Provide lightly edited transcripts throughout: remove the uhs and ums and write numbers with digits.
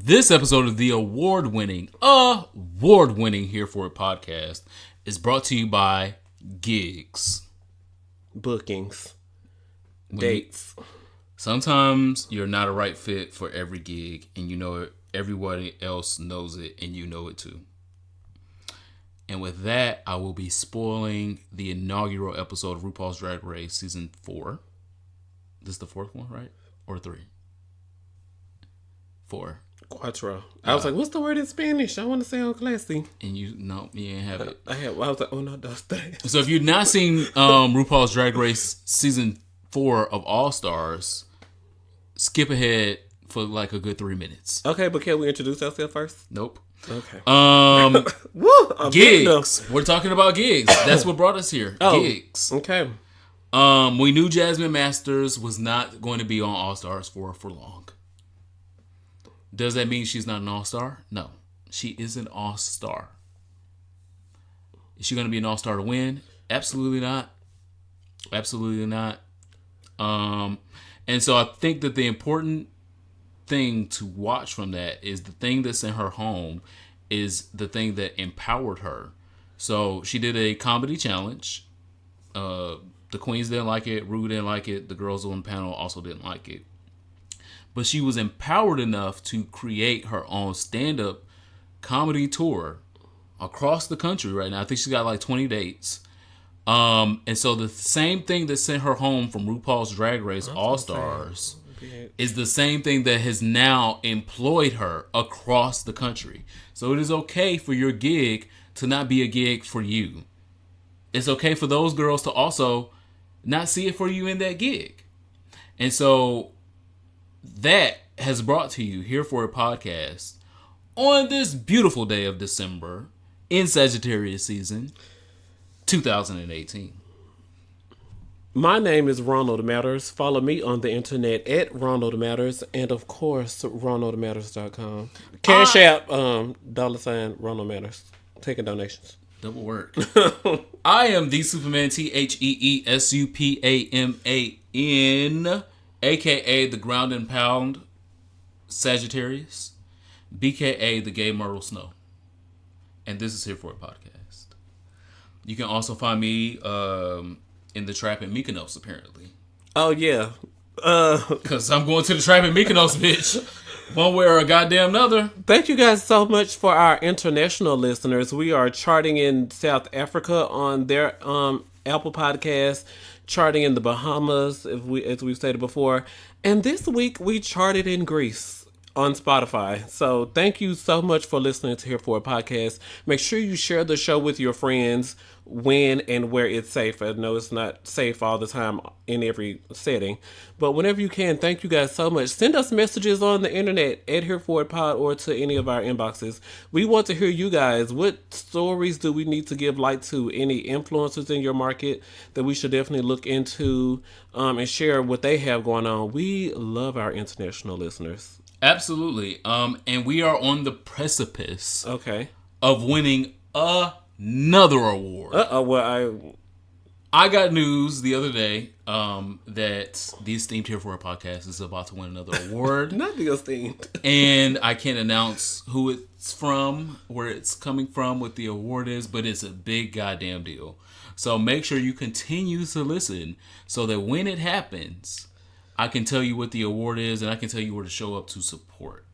This episode of the award-winning Here For It podcast is brought to you by gigs. Bookings. Dates. Sometimes you're not a right fit for every gig, and you know it. Everybody else knows it, and you know it too. And with that, I will be spoiling the inaugural episode of RuPaul's Drag Race Season 4. This is the fourth one, right? Or 3? 4. Cuatro. I was like, what's the word in Spanish? I want to sound classy. And you didn't have it. I was like, oh no, dos tres. So if you've not seen RuPaul's Drag Race Season 4 of All Stars, skip ahead for like a good 3 minutes. Okay, but can we introduce ourselves first? Nope. Okay. Woo, gigs. We're talking about gigs. That's what brought us here. Oh, gigs. Okay. We knew Jasmine Masters was not going to be on All Stars for long. Does that mean she's not an all-star? No. She is an all-star. Is she going to be an all-star to win? Absolutely not. Absolutely not. And so I think that the important thing to watch from that is the thing that sent her home is the thing that empowered her. So she did a comedy challenge. The queens didn't like it. Rue didn't like it. The girls on the panel also didn't like it. But she was empowered enough to create her own stand-up comedy tour across the country right now. I think she's got like 20 dates. And so the same thing that sent her home from RuPaul's Drag Race All-Stars is the same thing that has now employed her across the country. So it is okay for your gig to not be a gig for you. It's okay for those girls to also not see it for you in that gig. And so that has brought to you Here For It podcast on this beautiful day of December in Sagittarius season 2018. My name is Ronald Matters. Follow me on the internet at Ronald Matters and of course RonaldMatters.com. Cash App $ Ronald Matters. Taking donations. Double work. I am the Superman TheSupaman, aka the Ground and Pound Sagittarius, BKA the Gay Myrtle Snow. And this is Here For It podcast. You can also find me in the trap in Mykonos, apparently. Oh, yeah. Because I'm going to the trap in Mykonos, bitch. One way or a goddamn another. Thank you guys so much for our international listeners. We are charting in South Africa on their Apple podcast, charting in the Bahamas, as we've stated before. And this week, we charted in Greece on Spotify. So thank you so much for listening to Here For It podcast. Make sure you share the show with your friends when and where it's safe. I know it's not safe all the time in every setting, but whenever you can, thank you guys so much. Send us messages on the internet at Here For It pod or to any of our inboxes. We want to hear you guys. What stories do we need to give light to? Any influencers in your market that we should definitely look into and share what they have going on? We love our international listeners. Absolutely. And we are on the precipice of winning another award. Well, I got news the other day that the esteemed Here For It podcast is about to win another award. Not the esteemed. And I can't announce who it's from, where it's coming from, what the award is, but it's a big goddamn deal. So make sure you continue to listen so that when it happens, I can tell you what the award is and I can tell you where to show up to support.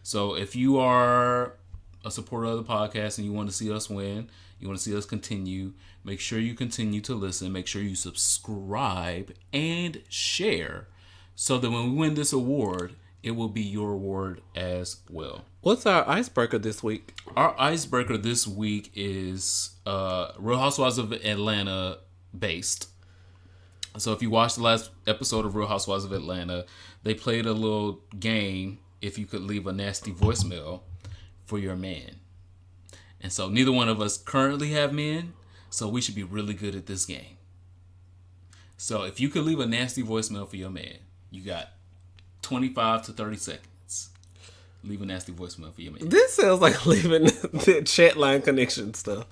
So if you are a supporter of the podcast and you want to see us win, you want to see us continue, make sure you continue to listen, make sure you subscribe and share so that when we win this award, it will be your award as well. What's our icebreaker this week? Our icebreaker this week is Real Housewives of Atlanta based. So if you watched the last episode of Real Housewives of Atlanta, they played a little game, if you could leave a nasty voicemail for your man. And so neither one of us currently have men, so we should be really good at this game. So if you could leave a nasty voicemail for your man, you got 25 to 30 seconds. Leave a nasty voicemail for your man. This sounds like leaving the chat line connection stuff.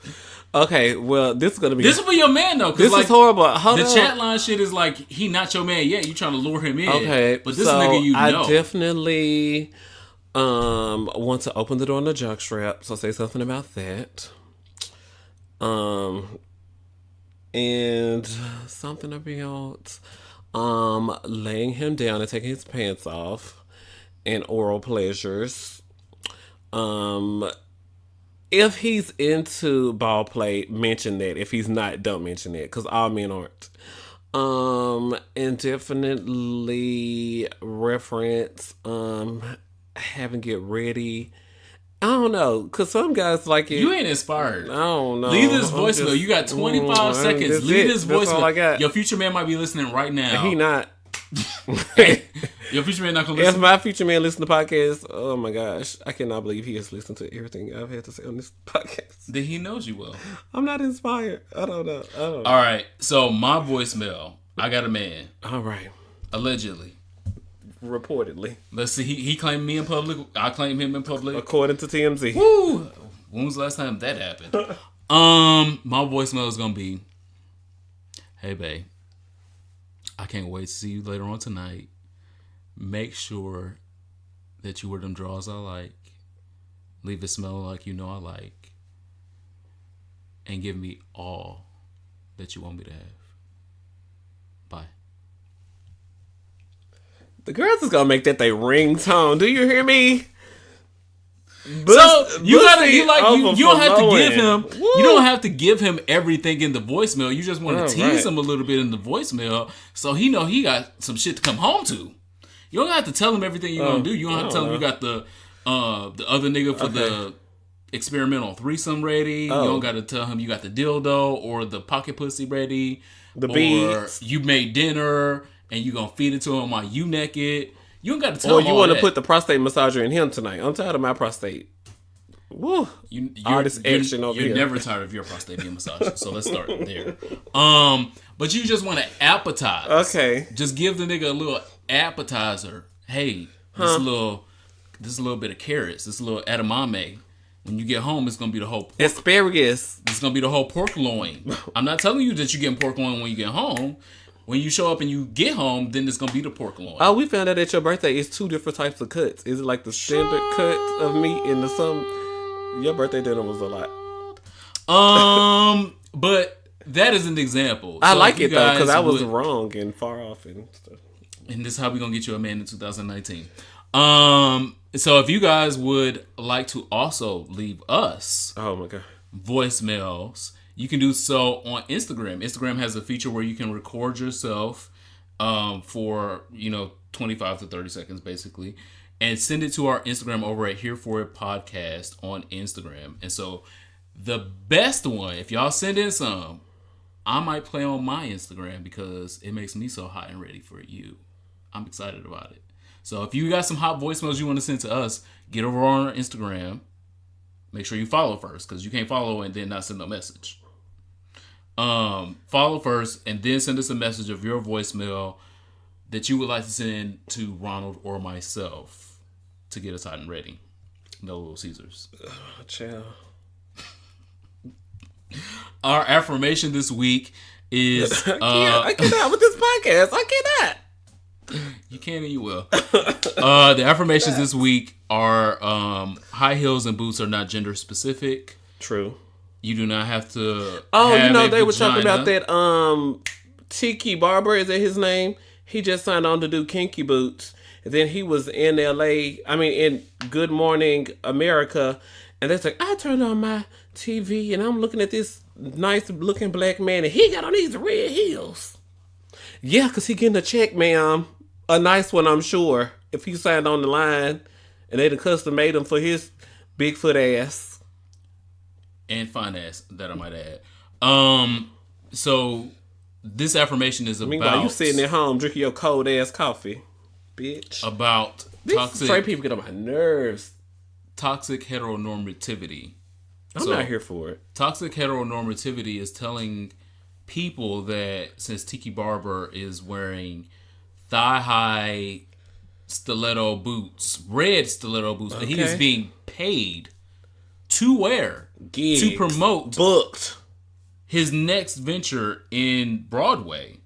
Okay, well, this is going to be... This is for your man, though. This is horrible. Hold on. The chat line shit is like, he not your man yet. You trying to lure him in. Okay, but this nigga you know. I definitely... Want to open the door on the jockstrap, so say something about that. And something about laying him down and taking his pants off and oral pleasures. If he's into ball play, mention that. If he's not, don't mention that, because all men aren't. And definitely reference having get ready. I don't know, because some guys like it. You ain't inspired. I don't know. Leave this voicemail. You got 25 seconds. Leave this voicemail. All I got. Your future man might be listening right now. He not. Your future man not going to listen? If my future man listen to podcasts, oh my gosh, I cannot believe he has listened to everything I've had to say on this podcast. Then he knows you well. I'm not inspired. I don't know. All right, so my voicemail. I got a man. All right. Allegedly. Reportedly. Let's see. He claimed me in public. I claim him in public. According to TMZ. Woo! When was the last time that happened? My voicemail is gonna be, "Hey, babe, I can't wait to see you later on tonight. Make sure that you wear them drawers I like. Leave it smelling like you know I like. And give me all that you want me to have. Bye." The girls is gonna make that their ringtone. Do you hear me? So you don't have to give him. Woo. You don't have to give him everything in the voicemail. You just want to tease him a little bit in the voicemail, so he know he got some shit to come home to. You don't have to tell him everything you're gonna do. You don't have to tell him you got the other nigga for the experimental threesome ready. You don't got to tell him you got the dildo or the pocket pussy ready. The beads. Or you made dinner and you gonna feed it to him while you naked. You don't got to tell him. Or you want to put the prostate massager in him tonight. I'm tired of my prostate. Woo. All this action over here. You're never tired of your prostate being massaged. So let's start there. But you just want to appetize. Okay. Just give the nigga a little appetizer. Hey, this little bit of carrots. This little edamame. When you get home, it's gonna be the whole pork. Asparagus. It's gonna be the whole pork loin. I'm not telling you that you're getting pork loin when you get home. When you show up and you get home, then it's gonna be the pork loin. Oh, we found out at your birthday it's 2 different types of cuts. Is it like the standard cut of meat and the some? Your birthday dinner was a lot. But that is an example. I like it though, because I was wrong and far off and stuff. And this is how we're gonna get you a man in 2019. So if you guys would like to also leave us, oh my god, voicemails, you can do so on Instagram. Instagram has a feature where you can record yourself for 25 to 30 seconds basically, and send it to our Instagram over at Here For It Podcast on Instagram. And so the best one, if y'all send in some, I might play on my Instagram because it makes me so hot and ready for you. I'm excited about it. So if you got some hot voicemails you want to send to us, get over on our Instagram. Make sure you follow first, because you can't follow and then not send no message. Follow first and then send us a message of your voicemail that you would like to send to Ronald or myself to get us hot and ready. No Little Caesars. Chill. Our affirmation this week is I cannot with this podcast. I cannot. You can and you will. The affirmations this week are high heels and boots are not gender specific. True. You do not have to. They were talking about that. Tiki Barber, is that his name? He just signed on to do kinky boots. And then he was in in Good Morning America, and they're like, I turned on my TV and I'm looking at this nice looking black man, and he got on these red heels. Yeah, because he getting a check, ma'am. A nice one, I'm sure. If he signed on the line and they done custom made him for his Bigfoot ass. And fine ass, that I might add. So this affirmation is about... Meanwhile, you sitting at home drinking your cold ass coffee, bitch. About toxic... Straight people get on my nerves. Toxic heteronormativity. I'm not here for it. Toxic heteronormativity is telling people that since Tiki Barber is wearing thigh-high stiletto boots, red stiletto boots, that he is being paid to wear, gigs, to promote, booked his next venture in Broadway.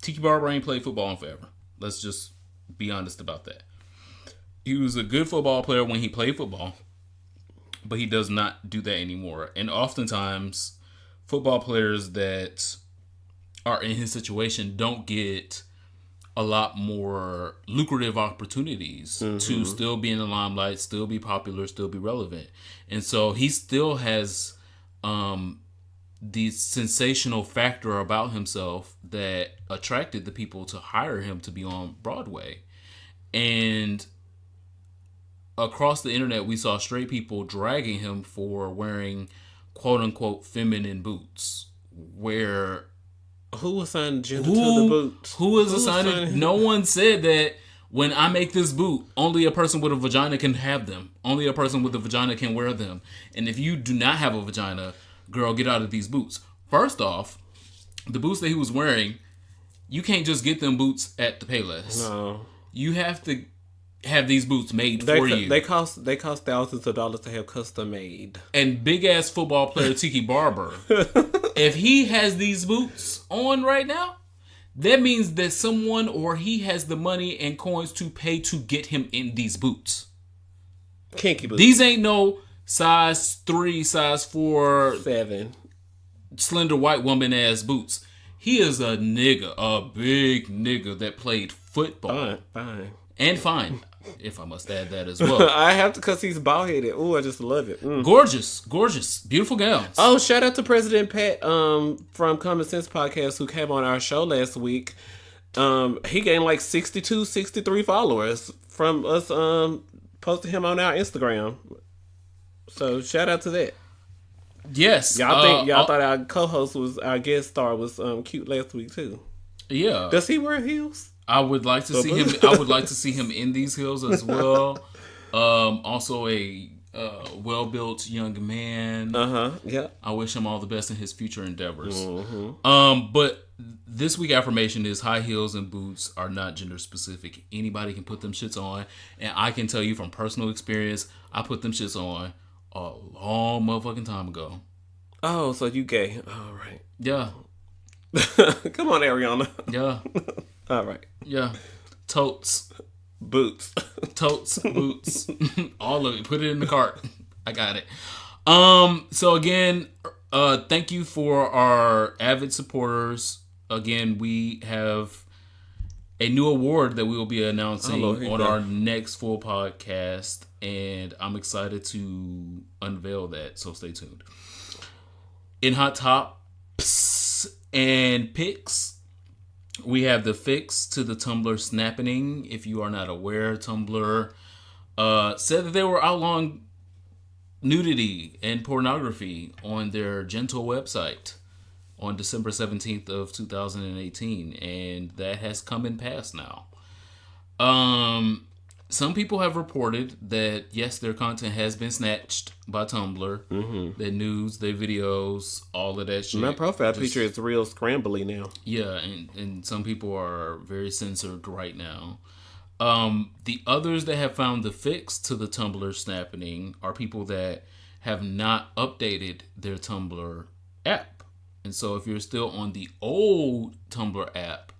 Tiki Barber ain't played football in forever. Let's just be honest about that. He was a good football player when he played football, but he does not do that anymore. And oftentimes, football players that are in his situation don't get a lot more lucrative opportunities to still be in the limelight, still be popular, still be relevant. And so he still has the sensational factor about himself that attracted the people to hire him to be on Broadway. And across the internet, we saw straight people dragging him for wearing quote unquote feminine boots. Where who assigned gender to the boots? Who is assigning? No one said that when I make this boot, only a person with a vagina can have them. Only a person with a vagina can wear them. And if you do not have a vagina, girl, get out of these boots. First off, the boots that he was wearing, you can't just get them boots at the Payless. No. You have to have these boots made for you. They cost thousands of dollars to have custom made. And big ass football player Tiki Barber, if he has these boots on right now, that means that someone or he has the money and coins to pay to get him in these boots. Kinky boots. These ain't no size 3, size 4, 7 slender white woman ass boots. He is a nigga, a big nigga that played football. Fine. And fine, if I must add that as well. I have to, because he's bald headed. Ooh, I just love it. Gorgeous, beautiful gowns. Oh, shout out to President Pat from Common Sense Podcast, who came on our show last week. He gained like 62, 63 followers from us posting him on our Instagram. So shout out to that. Yes, y'all thought our co-host our guest star was cute last week too. Yeah. Does he wear heels? I would like to see him. I would like to see him in these heels as well. Also a well-built young man. Yeah. I wish him all the best in his future endeavors. But this week affirmation is high heels and boots are not gender specific. Anybody can put them shits on, and I can tell you from personal experience, I put them shits on a long motherfucking time ago. Oh, so you gay? All right. Yeah. Come on, Ariana. Yeah. All right. Yeah. Totes. Boots. Totes. Boots. All of it. Put it in the cart. I got it. So again, thank you for our avid supporters. Again, we have a new award that we will be announcing on our next full podcast, and I'm excited to unveil that, so stay tuned. In Hot Tops and Picks, we have the fix to the Tumblr snapping. If you are not aware, Tumblr said that they were outlawing nudity and pornography on their gentle website on December 17th of 2018, and that has come and passed now. Some people have reported that, yes, their content has been snatched by Tumblr. Their news, their videos, all of that shit. My profile picture is real scrambly now. Yeah, and some people are very censored right now. The others that have found the fix to the Tumblr snapping are people that have not updated their Tumblr app. And so if you're still on the old Tumblr app,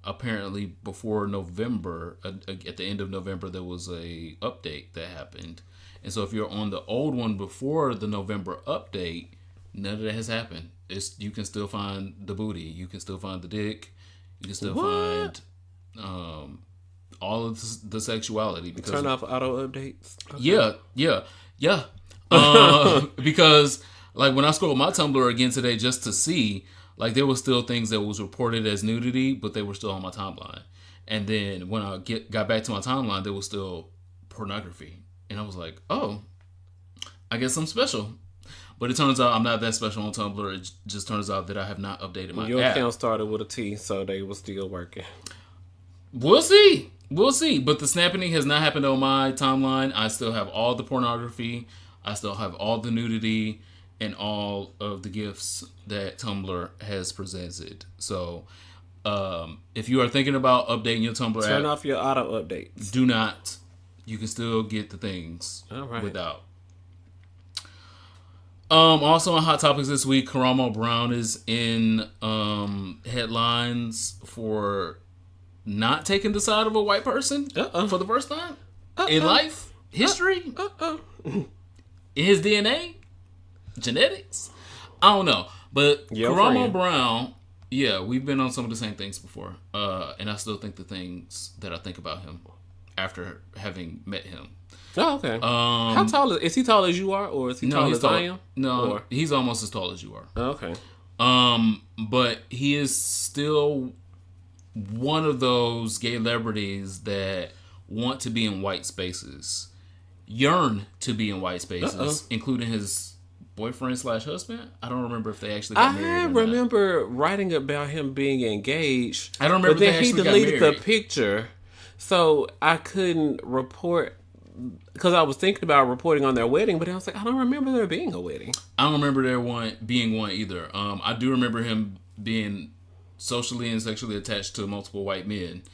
apparently before November, at the end of November, there was a update that happened. And so if you're on the old one before the November update, none of that has happened. You can still find the booty. You can still find the dick. You can still find all of the sexuality. Because, turn off auto updates. Okay. Yeah. Because like when I scrolled my Tumblr again today just to see, like there was still things that was reported as nudity, but they were still on my timeline. And then when I got back to my timeline, there was still pornography. And I was like, oh, I guess I'm special. But it turns out I'm not that special on Tumblr. It just turns out that I have not updated my Your app. account started with a T, so they were still working. We'll see. But the snapping has not happened on my timeline. I still have all the pornography. I still have all the nudity and all of the gifts that Tumblr has presented. So if you are thinking about updating your Tumblr app, turn off your auto updates. Do not. You can still get the things without. Also on Hot Topics this week, Karamo Brown is in headlines for not taking the side of a white person for the first time. in life, history, in his DNA, genetics. I don't know, but Coramo Brown. Yeah, we've been on some of the same things before, and I still think the things that I think about him after having met him. Oh, okay. How tall is he? Tall as you are, or is he tall as I am? No, he's almost as tall as you are. Okay. But he is still one of those gay celebrities that want to be in white spaces, yearn to be in white spaces, including his boyfriend/husband. I don't remember if they actually got married. I remember writing about him being engaged. I don't remember. But then he deleted the picture, so I couldn't report. Because I was thinking about reporting on their wedding, but I was like, I don't remember there being a wedding. I don't remember there being one either. I do remember him being socially and sexually attached to multiple white men,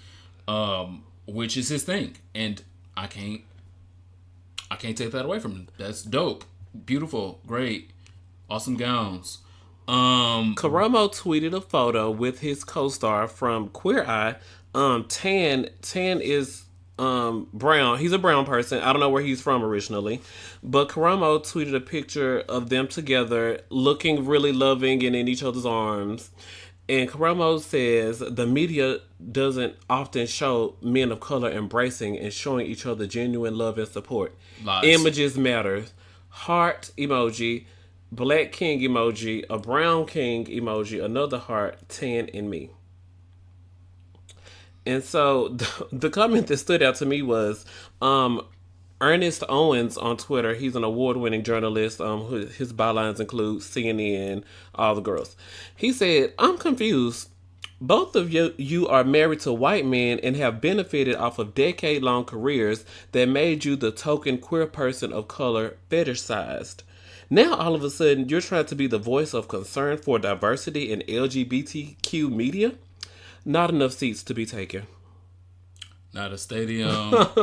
which is his thing, and I can't take that away from him. That's dope, beautiful, great, awesome gowns. Coramo tweeted a photo with his co-star from Queer Eye. Tan is brown. He's a brown person. I don't know where he's from originally, but Coramo tweeted a picture of them together, looking really loving and in each other's arms. And Coramo says the media doesn't often show men of color embracing and showing each other genuine love and support. Lies. Images matter. Heart emoji, black king emoji, a brown king emoji, another heart, tan, and me. And so the comment that stood out to me was Ernest Owens on Twitter. He's an award-winning journalist. His bylines include CNN, all the girls. He said, I'm confused. Both of you are married to white men and have benefited off of decade-long careers that made you the token queer person of color fetishized. Now, all of a sudden, you're trying to be the voice of concern for diversity in LGBTQ media? Not enough seats to be taken. Not a stadium. Not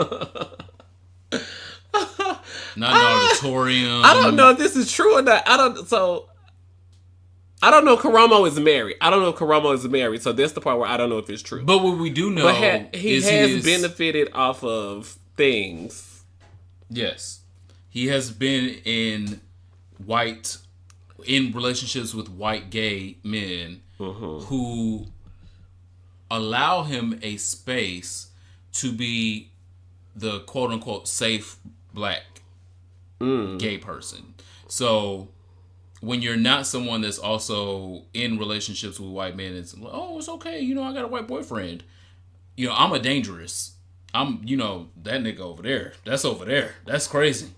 an auditorium. I don't know if this is true or not. I don't know if Coramo is married. So that's the part where I don't know if it's true. But what we do know he has benefited off of things. Yes. He has been in relationships with white gay men who allow him a space to be the quote unquote safe black gay person. So when you're not someone that's also in relationships with white men, it's like, oh, it's okay. I got a white boyfriend. I'm a dangerous. I'm, that nigga over there. That's over there. That's crazy.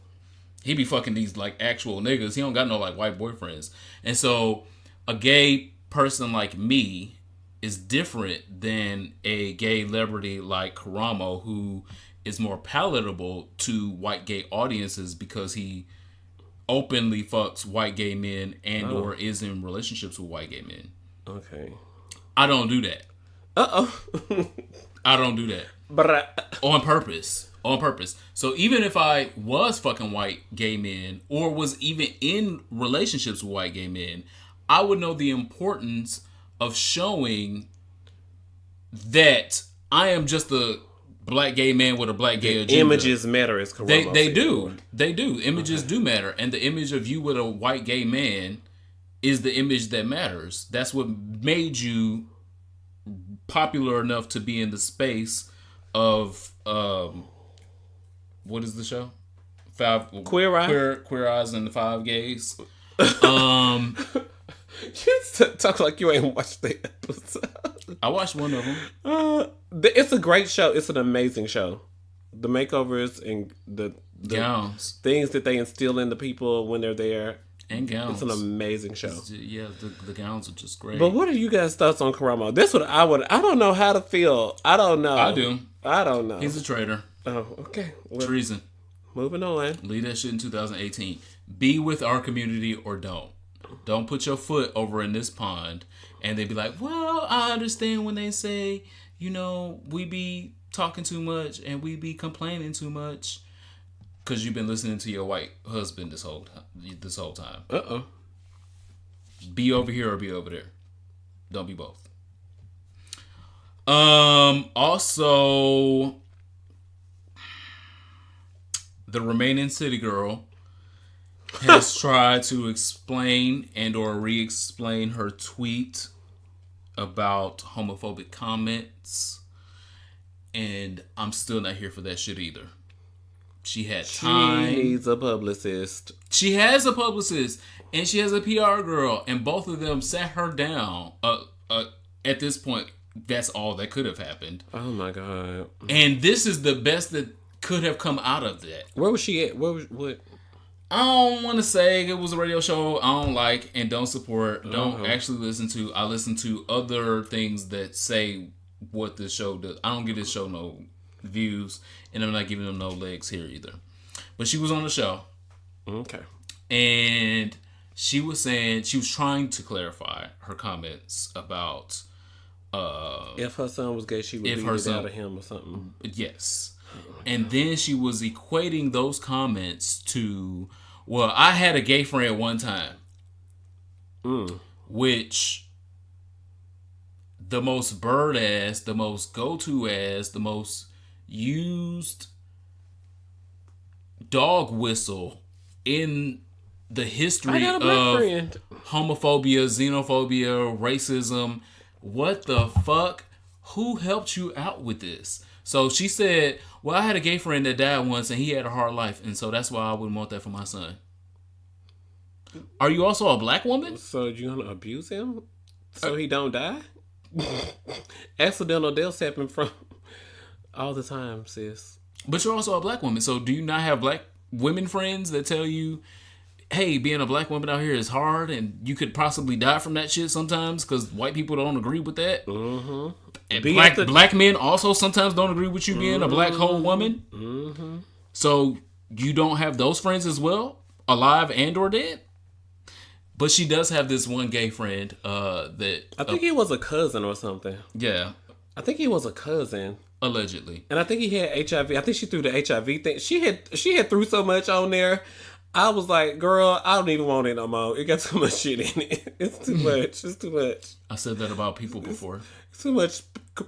He be fucking these like actual niggas. He don't got no like white boyfriends. And so a gay person like me is different than a gay celebrity like Coramo, who is more palatable to white gay audiences because he openly fucks white gay men and or is in relationships with white gay men. Okay. I don't do that. I don't do that. But on purpose. So even if I was fucking white gay men or was even in relationships with white gay men, I would know the importance of showing that I am just a black gay man with a black gay agenda. Images matter, as Coramo They do. Images do matter. And the image of you with a white gay man is the image that matters. That's what made you popular enough to be in the space of what is the show? Queer Eye? Queer Eyes and the Five Gays. You talk like you ain't watched the episode. I watched one of them. It's a great show. It's an amazing show. The makeovers and the gowns, things that they instill in the people when they're there, and gowns. It's an amazing show. The gowns are just great. But what are you guys' thoughts on Coramo? This what I would. I don't know how to feel. I don't know. I do. I don't know. He's a traitor. Oh, okay. Well, treason. Moving on. Leave that shit in 2018. Be with our community or don't. Don't put your foot over in this pond. And they be like, well, I understand when they say, we be talking too much and we be complaining too much because you've been listening to your white husband this whole time. Be over here or be over there. Don't be both. Also, the remaining city girl has tried to explain and or re-explain her tweet about homophobic comments, and I'm still not here for that shit either. She had time. She needs a publicist. She has a publicist, and she has a PR girl, and both of them sat her down. At this point, that's all that could have happened. Oh my God. And this is the best that could have come out of that. Where was she at? What? I don't want to say it was a radio show I don't like and don't support. Don't actually listen to. I listen to other things that say what this show does. I don't give this show no views, and I'm not giving them no legs here either. But she was on the show. Okay. And she was saying, she was trying to clarify her comments about if her son was gay, she would beat it out of him or something. Yes. And then she was equating those comments to, well, I had a gay friend one time. Which, the most bird ass, the most go-to ass, the most used dog whistle in the history of homophobia, xenophobia, racism. What the fuck? Who helped you out with this? So she said, well, I had a gay friend that died once and he had a hard life, and so that's why I wouldn't want that for my son. Are you also a black woman? So you gonna abuse him so he don't die? Accidental deaths happen from all the time, sis. But you're also a black woman, so do you not have black women friends that tell you, hey, being a black woman out here is hard and you could possibly die from that shit sometimes because white people don't agree with that? Mm-hmm. And black men also sometimes don't agree with you being a black whole woman. Mm-hmm. So you don't have those friends as well, alive and or dead? But she does have this one gay friend that... I think he was a cousin or something. Yeah. I think he was a cousin. Allegedly. And I think he had HIV. I think she threw the HIV thing. She had threw so much on there. I was like, girl, I don't even want it no more. It got too much shit in it. It's too much. It's too much. I said that about people before. It's too much.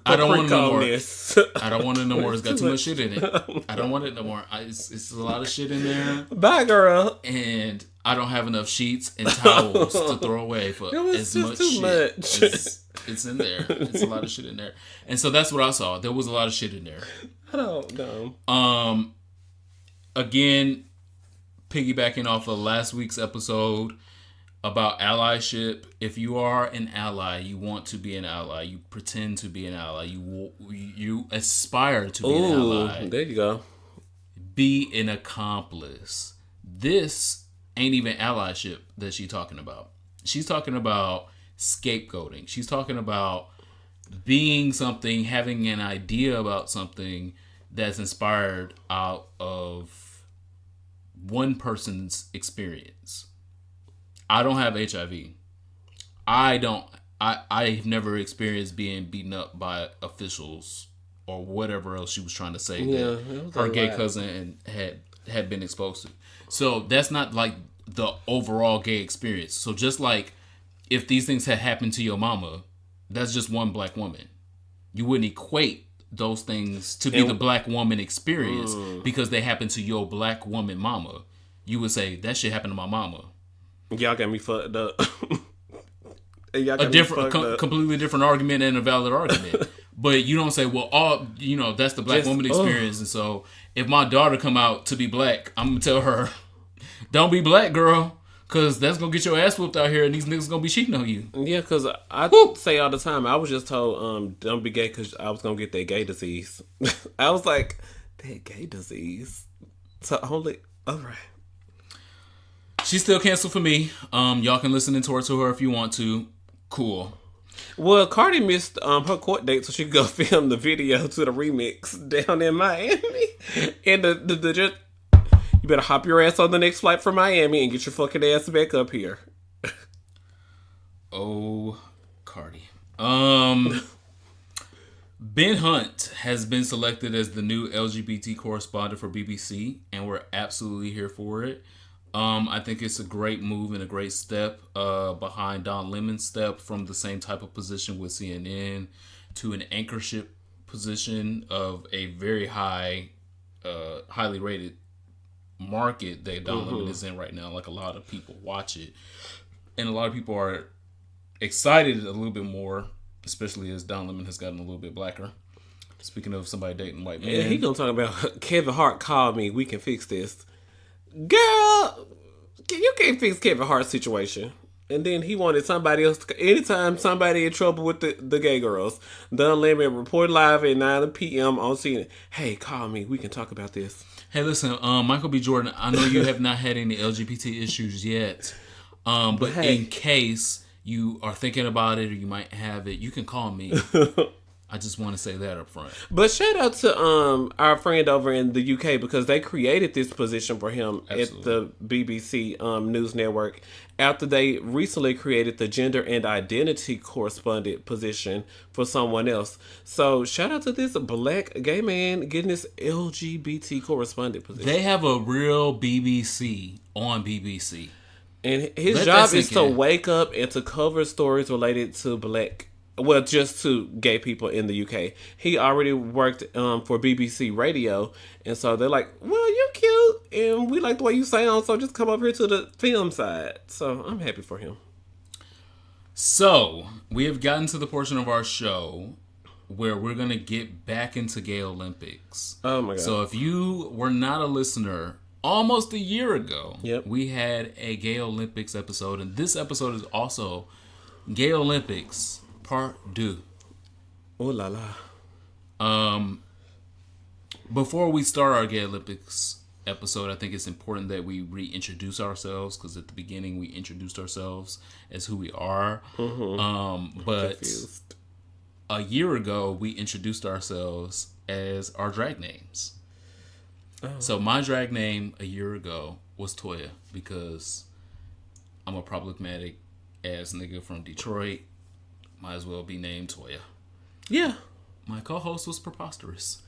I don't want it no more. I don't want it no more. It's got too much shit in it. I don't want it no more. It's a lot of shit in there. Bye, girl. And I don't have enough sheets and towels to throw away for as much shit. It's in there. It's a lot of shit in there. And so that's what I saw. There was a lot of shit in there. I don't know. Again, piggybacking off of last week's episode about allyship. If you are an ally, you want to be an ally. You pretend to be an ally. You aspire to be an ally. There you go. Be an accomplice. This ain't even allyship that she's talking about. She's talking about scapegoating. She's talking about being something, having an idea about something that's inspired out of one person's experience. I don't have HIV. I've never experienced being beaten up by officials or whatever else she was trying to say that her gay cousin had been exposed to. So that's not like the overall gay experience. So just like if these things had happened to your mama, that's just one black woman. You wouldn't equate those things to be the black woman experience because they happened to your black woman mama. You would say that shit happened to my mama. Y'all got me fucked up. Completely different argument and a valid argument. But you don't say, well, that's the black woman experience. And so if my daughter come out to be black, I'm going to tell her, don't be black, girl. Because that's going to get your ass whooped out here and these niggas going to be cheating on you. Yeah, because I say all the time, I was just told, don't be gay because I was going to get that gay disease. I was like, that gay disease? So all right. She's still canceled for me. Y'all can listen to her if you want to. Cool. Well, Cardi missed her court date so she could go film the video to the remix down in Miami. And the just, you better hop your ass on the next flight from Miami and get your fucking ass back up here. Oh, Cardi. Ben Hunt has been selected as the new LGBT correspondent for BBC, and we're absolutely here for it. I think it's a great move and a great step behind Don Lemon's step from the same type of position with CNN to an anchorship position of a very highly rated market that Don Lemon is in right now. Like a lot of people watch it, and a lot of people are excited a little bit more, especially as Don Lemon has gotten a little bit blacker. Speaking of somebody dating white men, Yeah, he gonna talk about Kevin Hart called me. We can fix this, girl. You can't fix Kevin Hart's situation. And then he wanted somebody else. Anytime somebody in trouble with the gay girls, Don Lemon report live at 9 p.m. on CNN. Hey, call me. We can talk about this. Hey, listen, Michael B. Jordan. I know you have not had any LGBT issues yet, but hey. in case you are thinking about it or you might have it, you can call me. I just want to say that up front. But shout out to our friend over in the UK because they created this position for him at the BBC News Network after they recently created the gender and identity correspondent position for someone else. So shout out to this black gay man getting this LGBT correspondent position. They have a real BBC on BBC. And his job is to wake up and to cover stories related to just to gay people in the UK. He already worked for BBC Radio, and so they're like, well, you're cute, and we like the way you sound, so just come up here to the film side. So I'm happy for him. So, we have gotten to the portion of our show where we're going to get back into Gay Olympics. Oh, my God. So, if you were not a listener, almost a year ago, yep, we had a Gay Olympics episode, and this episode is also Gay Olympics Part 2. Oh la la. Before we start our Gay Olympics episode, I think it's important that we reintroduce ourselves, because at the beginning we introduced ourselves as who we are. But confused. A year ago we introduced ourselves as our drag names. So my drag name a year ago was Toya, because I'm a problematic ass nigga from Detroit. Might as well be named Toya. Yeah. My co-host was Preposterous.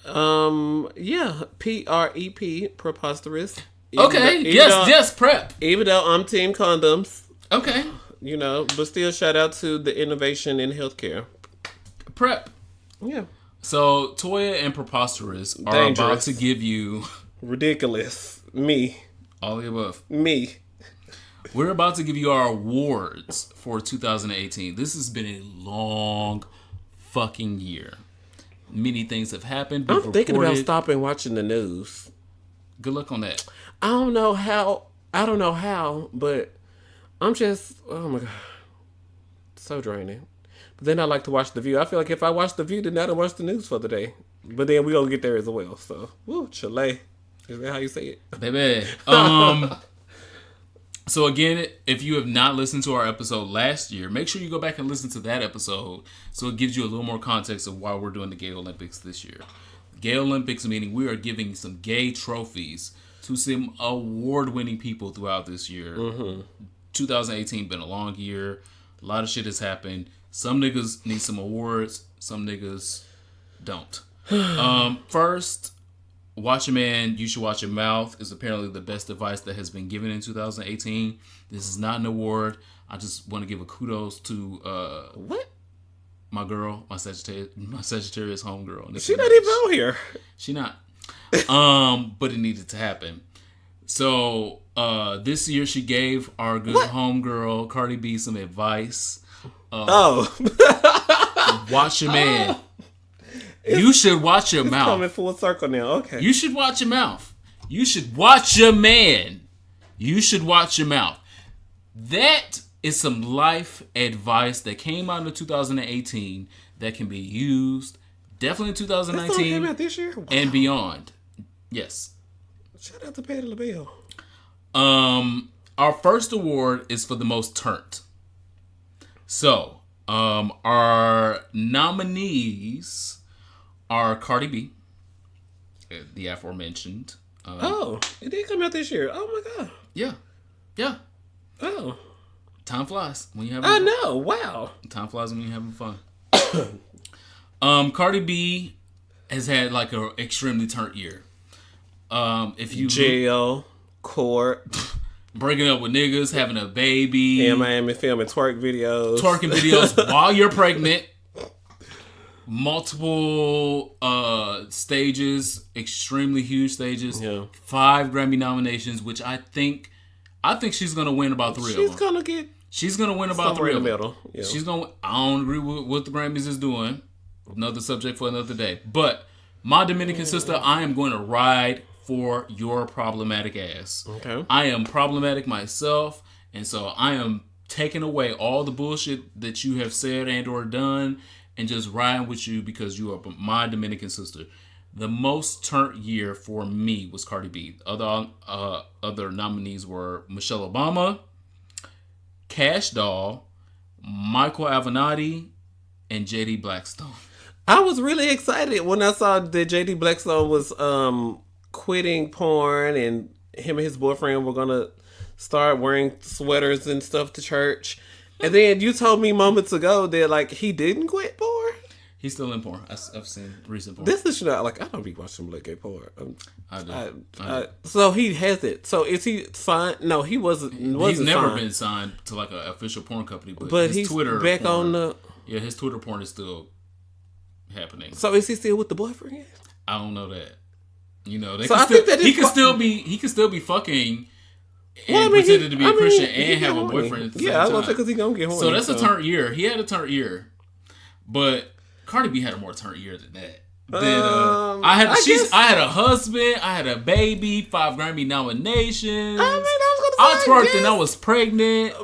Yeah. PREP, Preposterous. Yes, Prep. Even though I'm team condoms. Okay. You know, but still shout out to the innovation in healthcare. Prep. Yeah. So Toya and Preposterous are about to give you ridiculous. Me. All the above. Me. We're about to give you our awards for 2018. This has been a long fucking year. Many things have happened. I'm thinking about stopping watching the news. Good luck on that. I don't know how, but I'm just, oh my God, so draining. But then I like to watch The View. I feel like if I watch The View, then I don't watch the news for the day. But then we're going to get there as well. So, woo, Chile. Is that how you say it? Baby. So again, if you have not listened to our episode last year, make sure you go back and listen to that episode so it gives you a little more context of why we're doing the Gay Olympics this year. Gay Olympics meaning we are giving some gay trophies to some award-winning people throughout this year. 2018 been a long year. A lot of shit has happened. Some niggas need some awards. Some niggas don't. First, watch a man, you should watch your mouth is apparently the best advice that has been given in 2018. This is not an award. I just want to give a kudos to my girl, my Sagittarius homegirl. She not even out here. She not. But it needed to happen. So this year she gave our good homegirl Cardi B some advice. Watch your man. You should watch your mouth. Coming full circle now. Okay. You should watch your mouth. You should watch your man. You should watch your mouth. That is some life advice that came out in 2018 that can be used definitely in 2019 that song came out this year? Wow. And beyond. Yes. Shout out to Patti LaBelle. Our first award is for the most turnt. So, our nominees are Cardi B, the aforementioned. It did come out this year. Oh my God. Yeah. Oh. Time flies when you're having I know. Wow. Time flies when you're having fun. Cardi B has had like an extremely turnt year. If you jail, court, breaking up with niggas, having a baby, in Miami filming twerking videos while you're pregnant. multiple stages, extremely huge stages. Yeah. 5 Grammy nominations, which I think she's gonna win about 3 of them. She's gonna get. She's gonna win about 3 in of the them. middle. Yeah. She's gonna. I don't agree with what the Grammys is doing. Another subject for another day. But my Dominican sister, I am going to ride for your problematic ass. Okay. I am problematic myself, and so I am taking away all the bullshit that you have said and or done, and just riding with you because you are my Dominican sister. The most turned year for me was Cardi B. Other nominees were Michelle Obama, Cash Doll, Michael Avenatti, and JD Blackstone. I was really excited when I saw that JD Blackstone was quitting porn, and him and his boyfriend were gonna start wearing sweaters and stuff to church. And then you told me moments ago that like he didn't quit porn. He's still in porn. I've seen recent porn. This is not like I don't be watching black gay porn. I do. So he has it. So is he signed? No, he wasn't. He's never signed. been signed to like an official porn company, But his he's Twitter back porn, on the. Yeah, his Twitter porn is still happening. So is he still with the boyfriend? I don't know that. You know, So I think that he could still be fucking and Well, I mean, pretended to be a Christian he and get have a horny. boyfriend at the Yeah, same I was time. gonna say because he gonna get horny. So that's a turnt year. He had a turnt year, but Cardi B had a more turnt year than that. I had a husband, I had a baby, 5 Grammy nominations. I twerked and I was pregnant.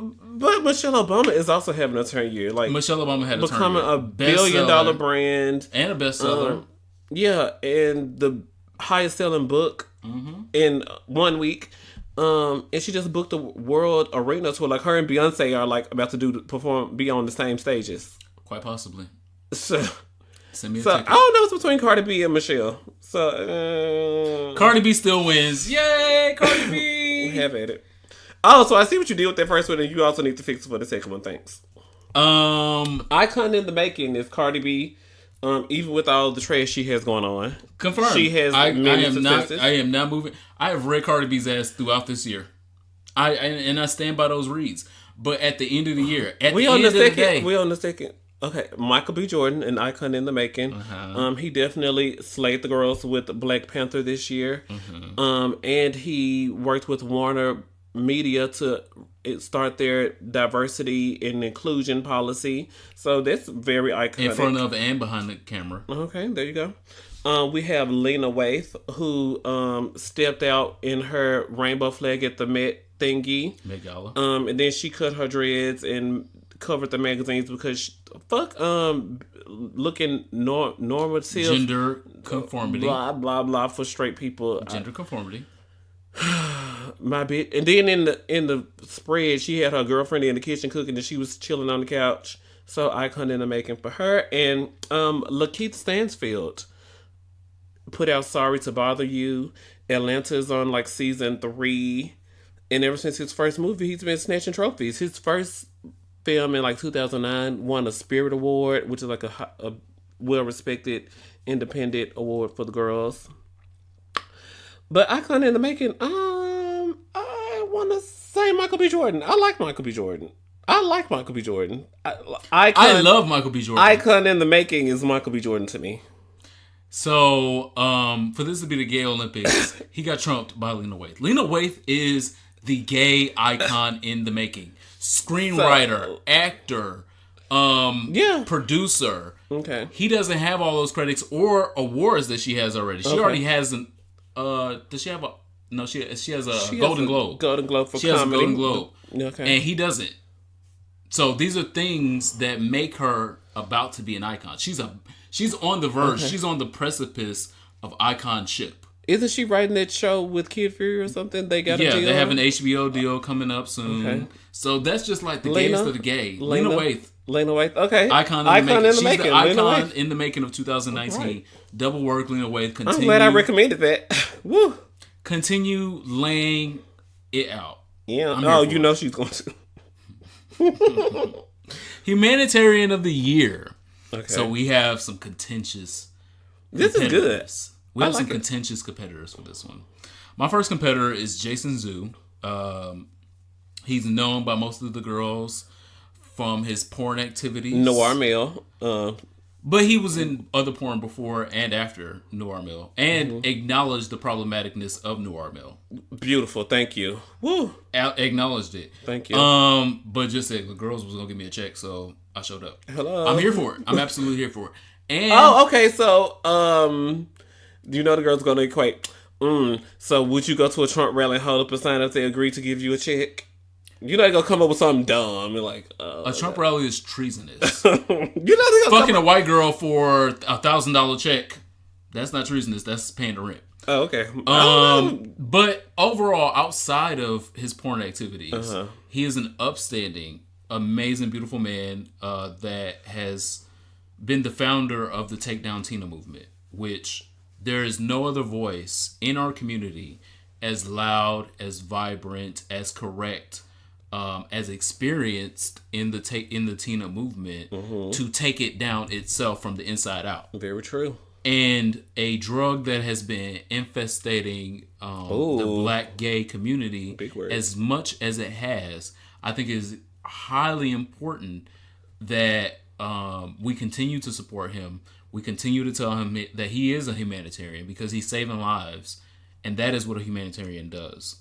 But Michelle Obama is also having a turn year. Like Michelle Obama had a becoming turn year. a billion-dollar brand and a bestseller. Yeah, and the highest selling book in 1 week. And she just booked a world arena tour. Like her and Beyonce are like about to be on the same stages. Quite possibly. So send me a I ticket. don't know what's between Cardi B and Michelle. So Cardi B still wins. Yay, Cardi B. Have at it. Oh, so I see what you did with that first one, and you also need to fix it for the second one. Thanks. Icon in the making is Cardi B. Even with all the trash she has going on, confirmed. She has. I am not moving. I have read Cardi B's ass throughout this year. I stand by those reads. But at the end of the year, we on the second. Okay, Michael B. Jordan, an icon in the making. He definitely slayed the girls with Black Panther this year. And he worked with Warner Media to start their diversity and inclusion policy. So that's very iconic. In front of and behind the camera. Okay, there you go. We have Lena Waithe, who stepped out in her rainbow flag at the Met thingy. Met Gala. And then she cut her dreads and covered the magazines because looking normative. Gender conformity. Blah, blah, blah for straight people. Gender conformity. My bitch. And then in the spread, she had her girlfriend in the kitchen cooking and she was chilling on the couch. So icon in the making for her. And Lakeith Stanfield put out Sorry to Bother You. Atlanta's on like season 3. And ever since his first movie, he's been snatching trophies. His first film in like 2009 won a Spirit Award, which is like a well-respected independent award for the girls. But icon in the making, I want to say Michael B. Jordan. I like Michael B. Jordan. I love Michael B. Jordan. Icon in the making is Michael B. Jordan to me. So, for this to be the gay Olympics, he got trumped by Lena Waithe. Lena Waithe is the gay icon in the making. Screenwriter, actor, producer. Okay. He doesn't have all those credits or awards that she has already. She already has an. Does she have a? No, she has a Golden Globe. Golden Globe for comedy. She has a Golden Globe. Okay. And he doesn't. So these are things that make her about to be an icon. She's on the verge. Okay. She's on the precipice of iconship. Isn't she writing that show with Kid Fury or something? They got a deal? They have an HBO deal coming up soon. Okay. So that's just like the gayest of the gay. Lena Waithe. Okay. Icon in the making. She's the icon in the making of 2019. Right. Double work, Lena Waithe. I'm glad I recommended that. Woo. Continue laying it out. Yeah. You know she's going to. Humanitarian of the year. Okay. So we have some contentious. This is good. We have some contentious competitors for this one. My first competitor is Jacen Zhu. He's known by most of the girls from his porn activities. Noir male. But he was in other porn before and after Noir Mill, and acknowledged the problematicness of Noir Mill. Beautiful, thank you. Woo! Acknowledged it. Thank you. But just said the girls was gonna give me a check, so I showed up. Hello. I'm here for it. I'm absolutely here for it. And okay. So, you know the girl's gonna equate. So, would you go to a Trump rally and hold up a sign if they agree to give you a check? You're not gonna come up with something dumb and like a Trump rally is treasonous. You're not gonna fucking a white girl for $1,000 check. That's not treasonous. That's paying the rent. Oh, okay. But overall, outside of his porn activities, he is an upstanding, amazing, beautiful man that has been the founder of the Takedown Tina Movement, which there is no other voice in our community as loud, as vibrant, as correct, as experienced in the Tina movement to take it down itself from the inside out. Very true. And a drug that has been infestating the black gay community as much as it has, I think is highly important that we continue to support him. We continue to tell him that he is a humanitarian because he's saving lives, and that is what a humanitarian does.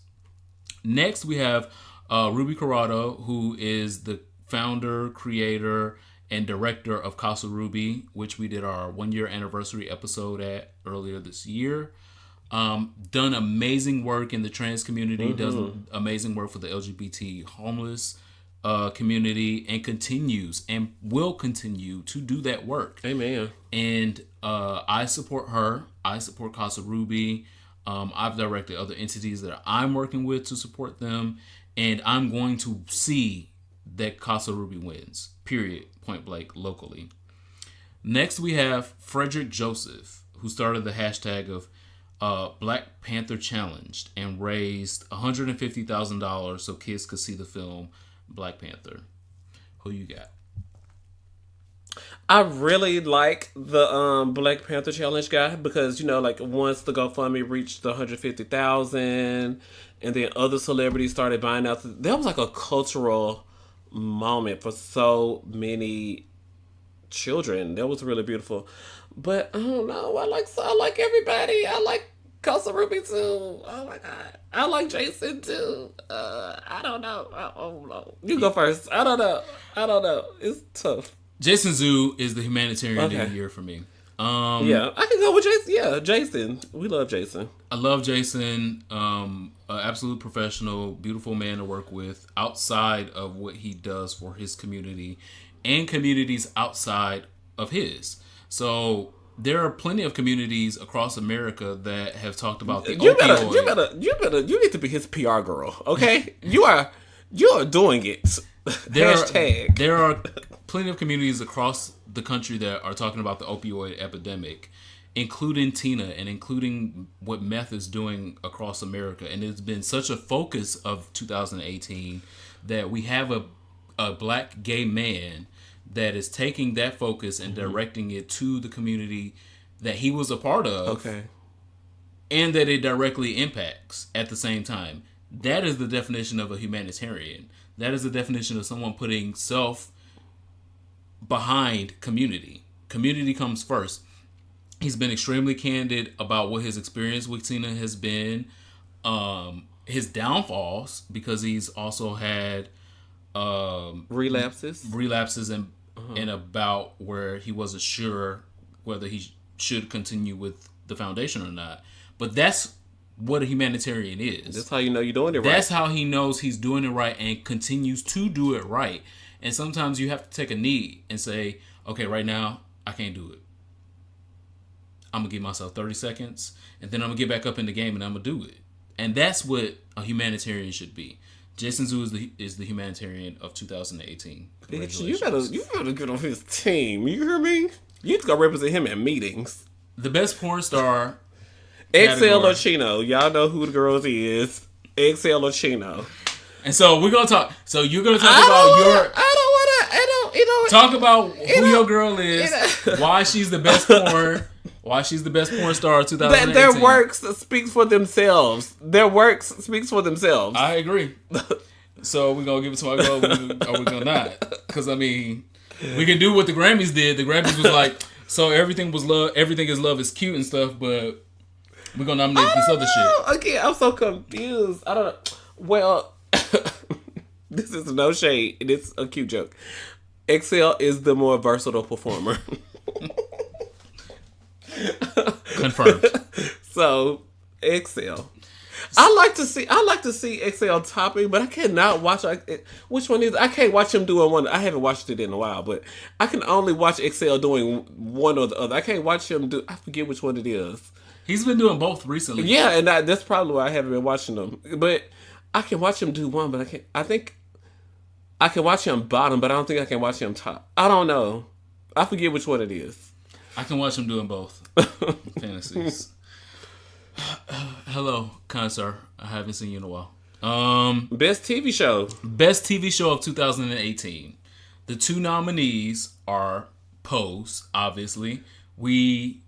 Next, we have Ruby Corado, who is the founder, creator, and director of Casa Ruby, which we did our 1-year anniversary episode at earlier this year. Done amazing work in the trans community, does amazing work for the LGBT homeless community, and continues and will continue to do that work. Amen. And I support her. I support Casa Ruby. I've directed other entities that I'm working with to support them. And I'm going to see that Casa Ruby wins. Period. Point blank. Locally. Next, we have Frederick Joseph, who started the hashtag of Black Panther Challenged and raised $150,000 so kids could see the film Black Panther. Who you got? I really like the Black Panther Challenge guy because, you know, like once the GoFundMe reached the 150,000 and then other celebrities started buying out, that was like a cultural moment for so many children. That was really beautiful. But I don't know. I like everybody. I like Casa Ruby too. Oh my God. I like Jacen too. I don't know. You go first. I don't know. It's tough. Jacen Zhu is the humanitarian of the year for me. Yeah, I can go with Jacen. Yeah, Jacen. We love Jacen. I love Jacen. An absolute professional, beautiful man to work with outside of what he does for his community and communities outside of his. So there are plenty of communities across America that have talked about the opioid. You need to be his PR girl, okay? you are doing it. There are plenty of communities across the country that are talking about the opioid epidemic, including Tina and including what meth is doing across America. And it's been such a focus of 2018 that we have a black gay man that is taking that focus and directing it to the community that he was a part of. Okay. And that it directly impacts at the same time. That is the definition of a humanitarian. That is the definition of someone putting self behind community. Community comes first. He's been extremely candid about what his experience with Tina has been, his downfalls, because he's also had relapses and about where he wasn't sure whether he should continue with the foundation or not. But that's what a humanitarian is. That's how you know you're doing it right. That's how he knows he's doing it right and continues to do it right. And sometimes you have to take a knee and say, okay, right now, I can't do it. I'm going to give myself 30 seconds, and then I'm going to get back up in the game, and I'm going to do it. And that's what a humanitarian should be. Jacen Zhu is the humanitarian of 2018. Bitch, you better get on his team. You hear me? You need to go represent him at meetings. The best porn star... XL or Chino. Y'all know who the girls is. XL or Chino. And so we're going to talk. So you're going to talk about talk about who your girl is, why she's the best porn, why she's the best porn star of 2018. Their works speaks for themselves. I agree. So we're going to give it to my girl, or we're going to not. Because, I mean, We can do what the Grammys did. The Grammys was like, so everything is love is cute and stuff, but we're gonna nominate this other shit. Okay, I'm so confused. I don't know. Well, this is no shade. It's a cute joke. Excel is the more versatile performer. Confirmed. So, Excel. I like to see Excel topping, but I cannot watch which one is. I can't watch him doing one. I haven't watched it in a while, but I can only watch Excel doing one or the other. I can't watch him do. I forget which one it is. He's been doing both recently. Yeah, and that's probably why I haven't been watching them. But I can watch him do one, but I can't. I think I can watch him bottom, but I don't think I can watch him top. I don't know. I forget which one it is. I can watch him doing both. Fantasies. Hello, kind sir. I haven't seen you in a while. Best TV show. Best TV show of 2018. The two nominees are Pose, obviously. We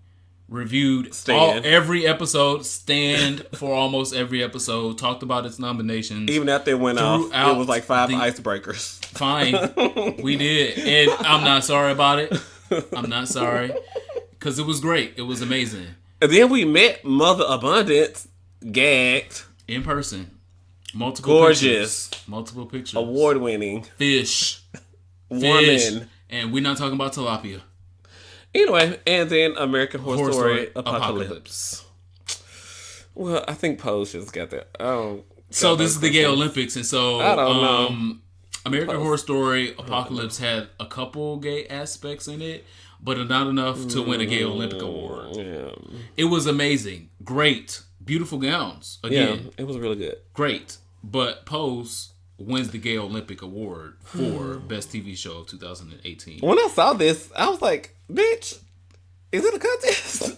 reviewed every episode, stand for almost every episode, talked about its nominations. Even after it went off, it was like 5 icebreakers. Fine. We did. And I'm not sorry about it. I'm not sorry. Because it was great. It was amazing. And then we met Mother Abundance, gagged. In person. Multiple Gorgeous. pictures. Multiple pictures. Award-winning. Fish. Woman. And we're not talking about tilapia. Anyway, and then American Horror Story Apocalypse. Well, I think Pose just got that. So this is the Gay Olympics, and so I don't know. American Horror Story Apocalypse had a couple gay aspects in it, but not enough to win a Gay Olympic award. Yeah. It was amazing. Great. Beautiful gowns. Again. Yeah, it was really good. Great. But Pose wins the Gay Olympic Award for Best TV Show of 2018. When I saw this, I was like, bitch, is it a contest?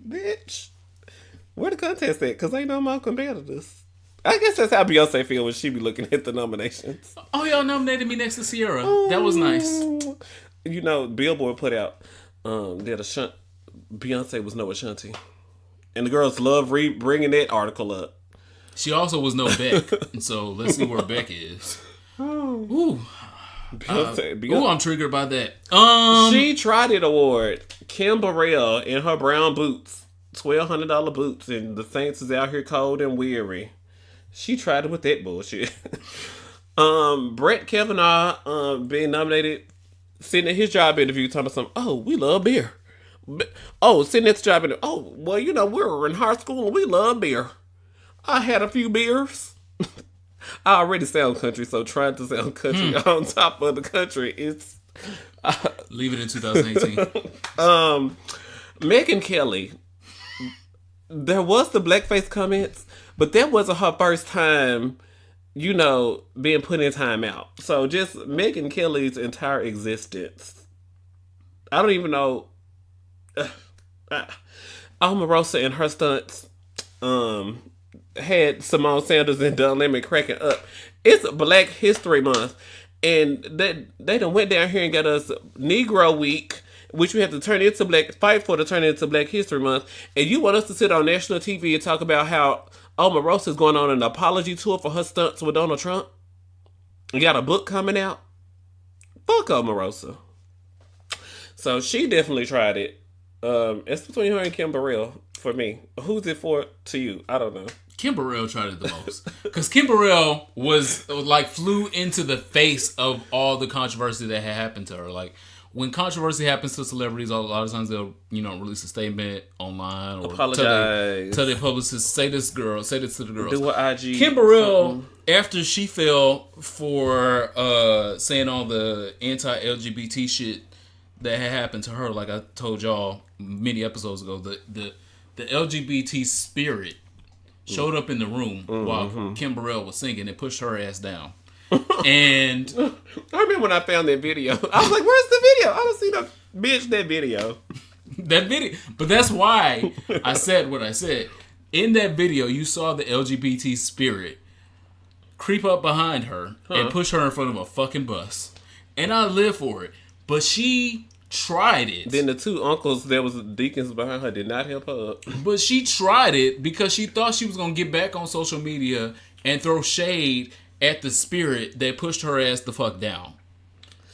Bitch. Where the contest at? Because ain't no more competitors. I guess that's how Beyonce feel when she be looking at the nominations. Oh, y'all nominated me next to Sierra. That was nice. You know, Billboard put out that Beyonce was no Ashanti. And the girls love bringing that article up. She also was no Beck. And so let's see where Beck is. Ooh. Beyonce. Ooh, I'm triggered by that. She Tried It award. Kim Burrell in her brown boots. $1,200 boots. And the Saints is out here cold and weary. She tried it with that bullshit. Brett Kavanaugh being nominated, sitting at his job interview talking about something. Oh, we love beer. Oh, sitting at the job interview. Oh, well, you know, we were in high school and we love beer. I had a few beers. I already sound country, so trying to sound country on top of the country, it's... Leave it in 2018. Megyn Kelly. There was the blackface comments, but that wasn't her first time, you know, being put in timeout. So just Megyn Kelly's entire existence. I don't even know. Omarosa and her stunts had Simone Sanders and Don Lemon cracking up. It's Black History Month, and they done went down here and got us Negro Week, which we have to turn into fight for to turn into Black History Month. And you want us to sit on national TV and talk about how Omarosa is going on an apology tour for her stunts with Donald Trump? You got a book coming out? Fuck Omarosa. So she definitely tried it. It's between her and Kim Burrell for me. Who's it for to you? I don't know. Kim Burrell tried it the most. Because Kim Burrell flew into the face of all the controversy that had happened to her. Like, when controversy happens to celebrities, a lot of times they'll, release a statement online or apologize. Tell their publicists, say this to the girls. Do an IG. Kim Burrell, after she fell for saying all the anti-LGBT shit that had happened to her, like I told y'all many episodes ago, the LGBT spirit showed up in the room while Kim Burrell was singing and pushed her ass down. And I remember when I found that video. I was like, where's the video? I don't see no bitch that video. But that's why I said what I said. In that video, you saw the LGBT spirit creep up behind her and push her in front of a fucking bus. And I live for it. But she tried it. Then the two uncles that was deacons behind her did not help her up. But she tried it because she thought she was going to get back on social media and throw shade at the spirit that pushed her ass the fuck down.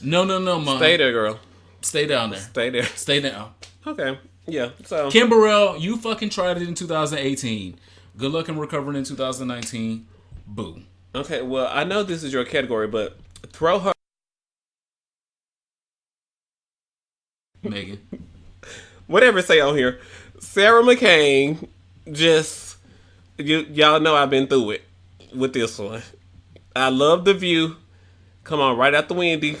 No, Mom. Stay there, girl. Stay down there. Stay there. Stay down. Okay. Yeah. So Kim Burrell, you fucking tried it in 2018. Good luck in recovering in 2019. Boo. Okay. Well, I know this is your category, but throw her. Megan. Whatever it say on here. Sarah McCain just y'all know I've been through it with this one. I love The View. Come on, right after Wendy.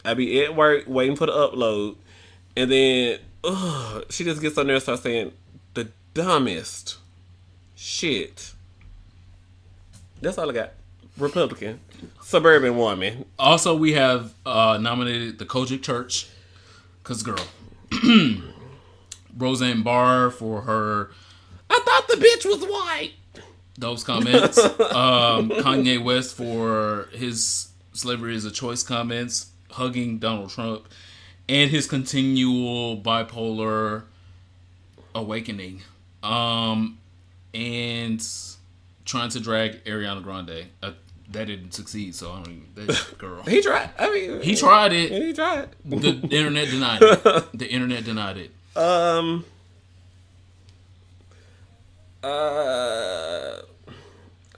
I be at work waiting for the upload. And then she just gets on there and starts saying the dumbest shit. That's all I got. Republican. Suburban woman. Also, we have nominated the Kojic Church. Because, girl. Roseanne Barr for her... I thought the bitch was white. Those comments. Kanye West for his slavery is a choice comments. Hugging Donald Trump. And his continual bipolar awakening. And trying to drag Ariana Grande. That didn't succeed, so I mean, that girl. He tried. I mean, he tried it. He tried. The internet denied it. The internet denied it.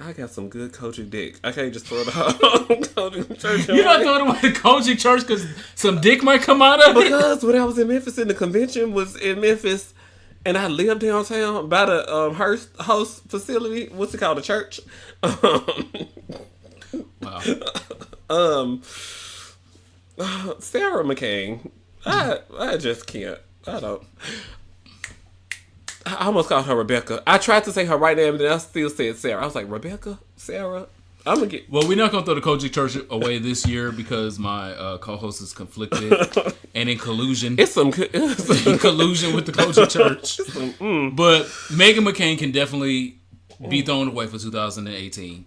I got some good coaching dick. I can't just throw it out on coaching church. You're not throwing away the coaching church because some dick might come out of it? Because when I was in Memphis and the convention was in Memphis and I lived downtown by the host facility. What's it called? A church? Wow. Sarah McCain. I just can't. I don't. I almost called her Rebecca. I tried to say her right name, and then I still said Sarah. I was like, Rebecca? Sarah? I'm going to get... Well, we're not going to throw the Kojic Church away this year because my co-host is conflicted and in collusion. It's some... in collusion with the Kojic Church. But Meghan McCain can definitely be thrown away for 2018.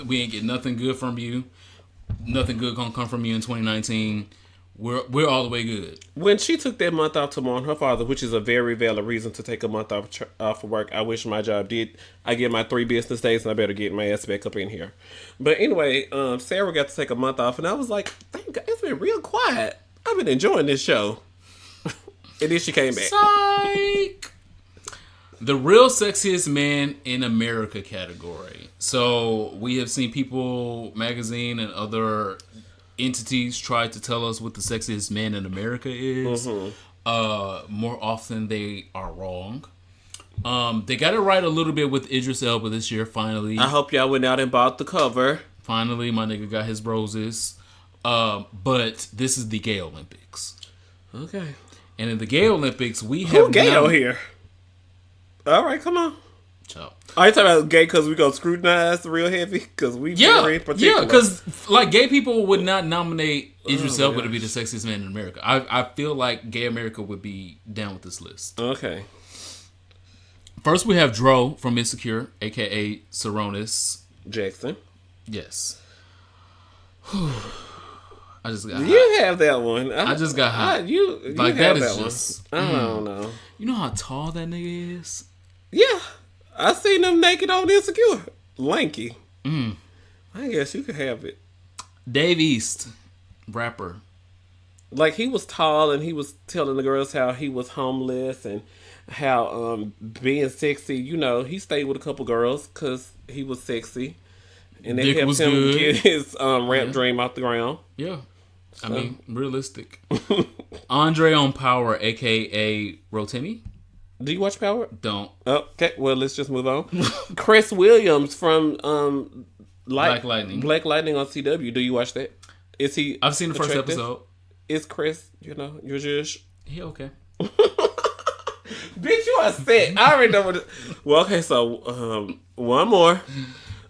We ain't get nothing good from you. Nothing good going to come from you in 2019. We're all the way good. When she took that month off to mourn her father, which is a very valid reason to take a month off of work, I wish my job did. I get my 3 business days, and I better get my ass back up in here. But anyway, Sarah got to take a month off, and I was like, thank God, it's been real quiet. I've been enjoying this show. And then she came back. Psych! The real sexiest man in America category. So we have seen People magazine and other entities try to tell us what the sexiest man in America is. More often they are wrong. They got it right a little bit with Idris Elba this year, finally. I hope y'all went out and bought the cover. Finally, my nigga got his roses. But this is the Gay Olympics. Okay. And in the Gay Olympics, we have... Who gay on here? All right, come on. Ciao. Are you talking about gay because we gonna scrutinize real heavy? Because we very particular. Yeah, because like gay people would not nominate Idris Elba to be the sexiest man in America. I feel like gay America would be down with this list. Okay. First, we have Dro from Insecure, aka Saronis Jackson. Yes. I just got hot. You have that one. I just got hot. You like have that is one. just. I don't know. You know how tall that nigga is? Yeah. I seen them naked on Insecure. Lanky. I guess you could have it. Dave East, rapper. Like, he was tall and he was telling the girls how he was homeless and how being sexy, you know, he stayed with a couple girls because he was sexy. And they helped him good. get his rap dream off the ground. Yeah. So. I mean, realistic. Andre on Power, a.k.a. Rotimi. Do you watch Power? Don't. Okay, well, let's just move on. Chris Williams from Black Lightning. Black Lightning on CW. Do you watch that? Is he? I've seen the first attractive? episode. Is Chris, you're just... He okay. Bitch, you are sick. I already know what... Well, okay, so one more.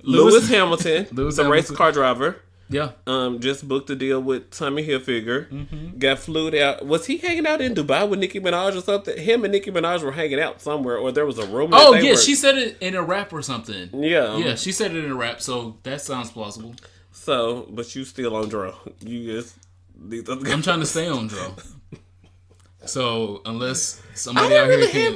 Lewis Hamilton, the race car driver. Yeah. Just booked a deal with Tommy Hilfiger. Got flued out. Was he hanging out in Dubai with Nicki Minaj or something? Him and Nicki Minaj were hanging out somewhere, or there was a rumor. Oh, yeah, she said it in a rap or something. Yeah. Yeah, she said it in a rap, so that sounds plausible. So, but you still on Dro. You just... I'm trying to stay on Dro. So, unless somebody out here can...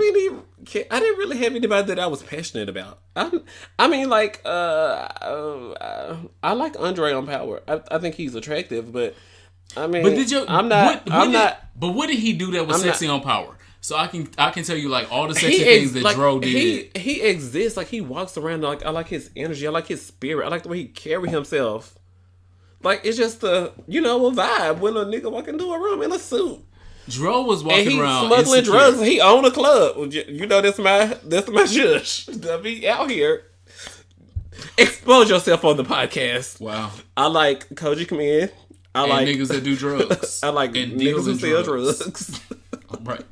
I didn't really have anybody that I was passionate about. I mean, like, I like Andre on Power. I think he's attractive, but I mean, But did you? I'm not. But what did he do that was I'm sexy not, on Power? So I can tell you like all the sexy things that Dro did. He exists. Like he walks around. Like I like his energy. I like his spirit. I like the way he carry himself. Like it's just a vibe when a nigga walk into a room in a suit. Dro was walking around smuggling insecure. drugs. He own a club. That's my shush. To be out here. Expose yourself on the podcast. Wow. I like Koji Command. I like niggas that do drugs. I like and niggas who sell drugs. Right.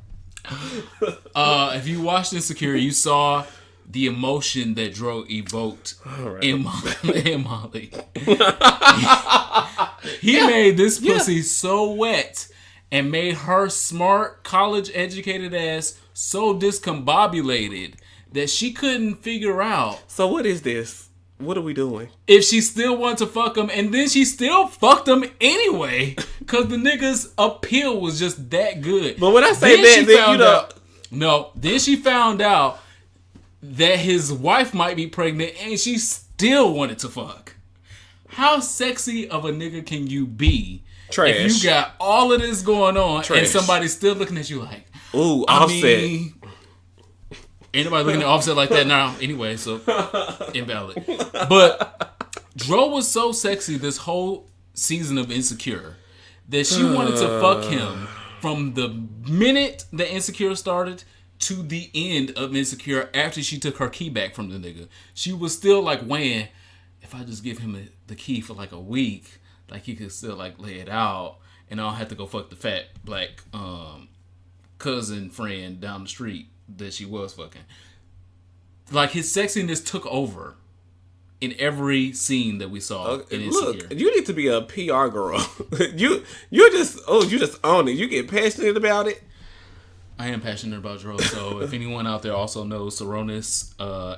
If you watched Insecure, you saw the emotion that Dro evoked in Molly. He made this pussy so wet and made her smart, college-educated ass so discombobulated that she couldn't figure out. So what is this? What are we doing? If she still wanted to fuck him, and then she still fucked him anyway, because the nigga's appeal was just that good. But when I say then she found out that his wife might be pregnant, and she still wanted to fuck. How sexy of a nigga can you be? Trash. If you got all of this going on, and somebody's still looking at you like, ooh, Offset. Ain't nobody looking at Offset like that now anyway, so invalid. But Dro was so sexy this whole season of Insecure that she wanted to fuck him from the minute that Insecure started to the end of Insecure after she took her key back from the nigga. She was still like weighing, if I just give him the key for like a week, like he could still like lay it out and I don't have to go fuck the fat black cousin friend down the street that she was fucking. Like his sexiness took over in every scene that we saw in Insecure. Look, you need to be a PR girl. you just own it. You get passionate about it. I am passionate about Dro, so if anyone out there also knows Saronis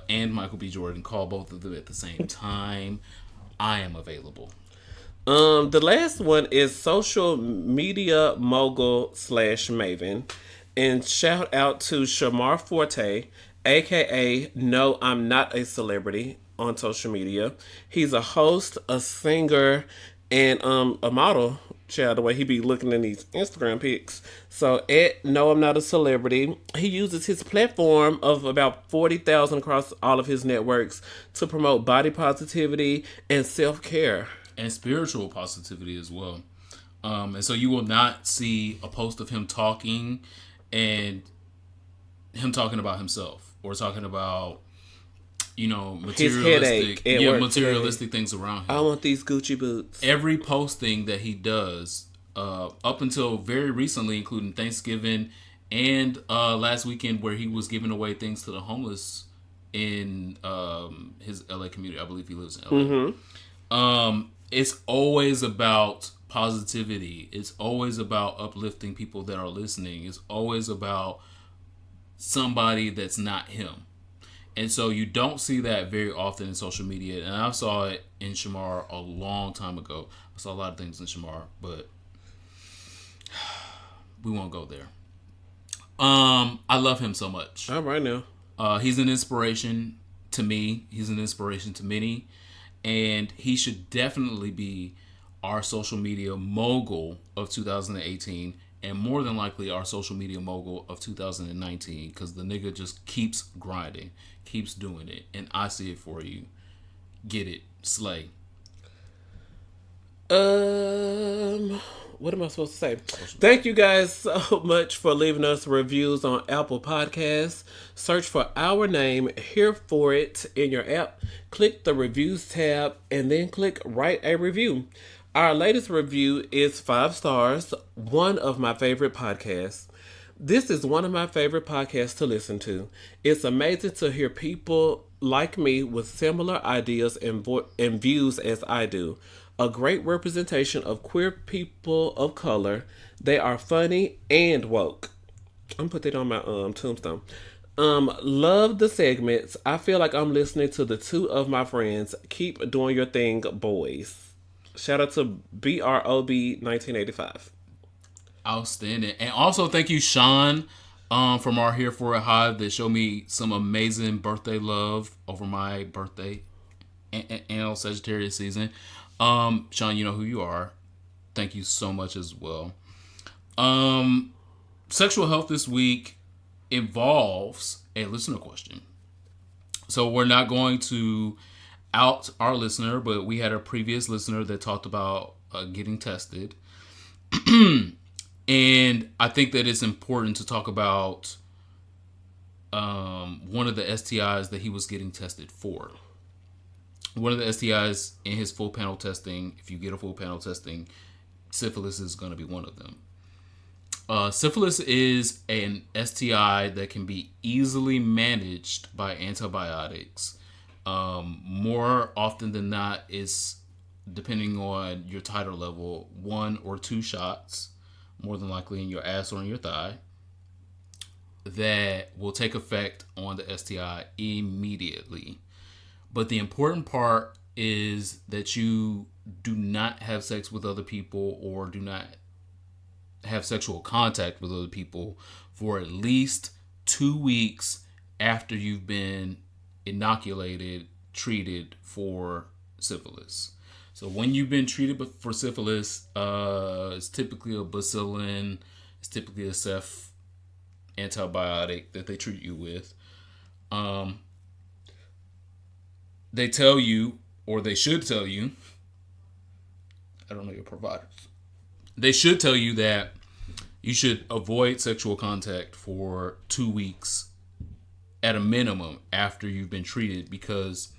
and Michael B. Jordan, call both of them at the same time. I am available. The last one is social media mogul / Maven. And shout out to Shamar Forte, aka No, I'm Not a Celebrity on social media. He's a host, a singer, and a model. Child, the way he be looking in these Instagram pics. So at No, I'm Not a Celebrity, he uses his platform of about 40,000 across all of his networks to promote body positivity and self-care. And spiritual positivity as well. And so you will not see a post of him talking and him talking about himself or talking about, materialistic things around him. I want these Gucci boots. Every posting that he does, up until very recently, including Thanksgiving and last weekend where he was giving away things to the homeless in his LA community. I believe he lives in LA. Mm-hmm. It's always about positivity. It's always about uplifting people that are listening. It's always about somebody that's not him. And so you don't see that very often in social media. And I saw it in Shamar a long time ago. I saw a lot of things in Shamar, but we won't go there. I love him so much. All right now. He's an inspiration to me. He's an inspiration to many. And he should definitely be our social media mogul of 2018. And more than likely our social media mogul of 2019. Because the nigga just keeps grinding. Keeps doing it. And I see it for you. Get it. Slay. What am I supposed to say? Thank you guys so much for leaving us reviews on Apple Podcasts. Search for our name, Here For It, in your app. Click the reviews tab and then click write a review. Our latest review is 5 stars, one of my favorite podcasts. This is one of my favorite podcasts to listen to. It's amazing to hear people like me with similar ideas and views as I do. A great representation of queer people of color. They are funny and woke. I'm gonna put that on my tombstone. Love the segments. I feel like I'm listening to the two of my friends. Keep doing your thing, boys. Shout out to BROB 1985. Outstanding. And also thank you, Sean, from our Here For It Hive that showed me some amazing birthday love over my birthday and Sagittarius season. Sean, you know who you are. Thank you so much as well. Sexual health this week involves a listener question. So we're not going to out our listener, but we had a previous listener that talked about getting tested. And I think that it's important to talk about one of the STIs that he was getting tested for. One of the STIs in his full panel testing, if you get a full panel testing, syphilis is going to be one of them. Syphilis is an STI that can be easily managed by antibiotics. More often than not, is depending on your titer level, 1 or 2 shots, more than likely in your ass or in your thigh, that will take effect on the STI immediately. But the important part is that you do not have sex with other people or do not have sexual contact with other people for at least 2 weeks after you've been inoculated, treated for syphilis. So when you've been treated for syphilis, it's typically a bacillin, it's typically a ceph antibiotic that they treat you with. They tell you, or they should tell you, I don't know your providers, they should tell you that you should avoid sexual contact for 2 weeks at a minimum after you've been treated, because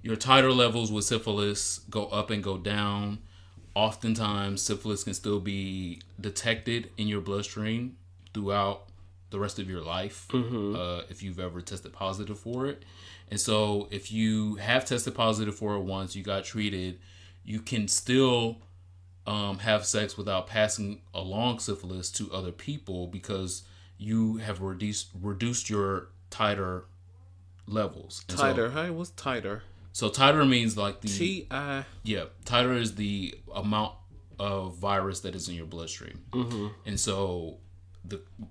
your titer levels with syphilis go up and go down. Oftentimes, syphilis can still be detected in your bloodstream throughout the rest of your life, if you've ever tested positive for it. And so if you have tested positive for it once, you got treated, you can still have sex without passing along syphilis to other people because you have reduced your titer levels. And Titer. Hey, what's titer? So titer means like the T-I. Yeah, titer is the amount of virus that is in your bloodstream. And so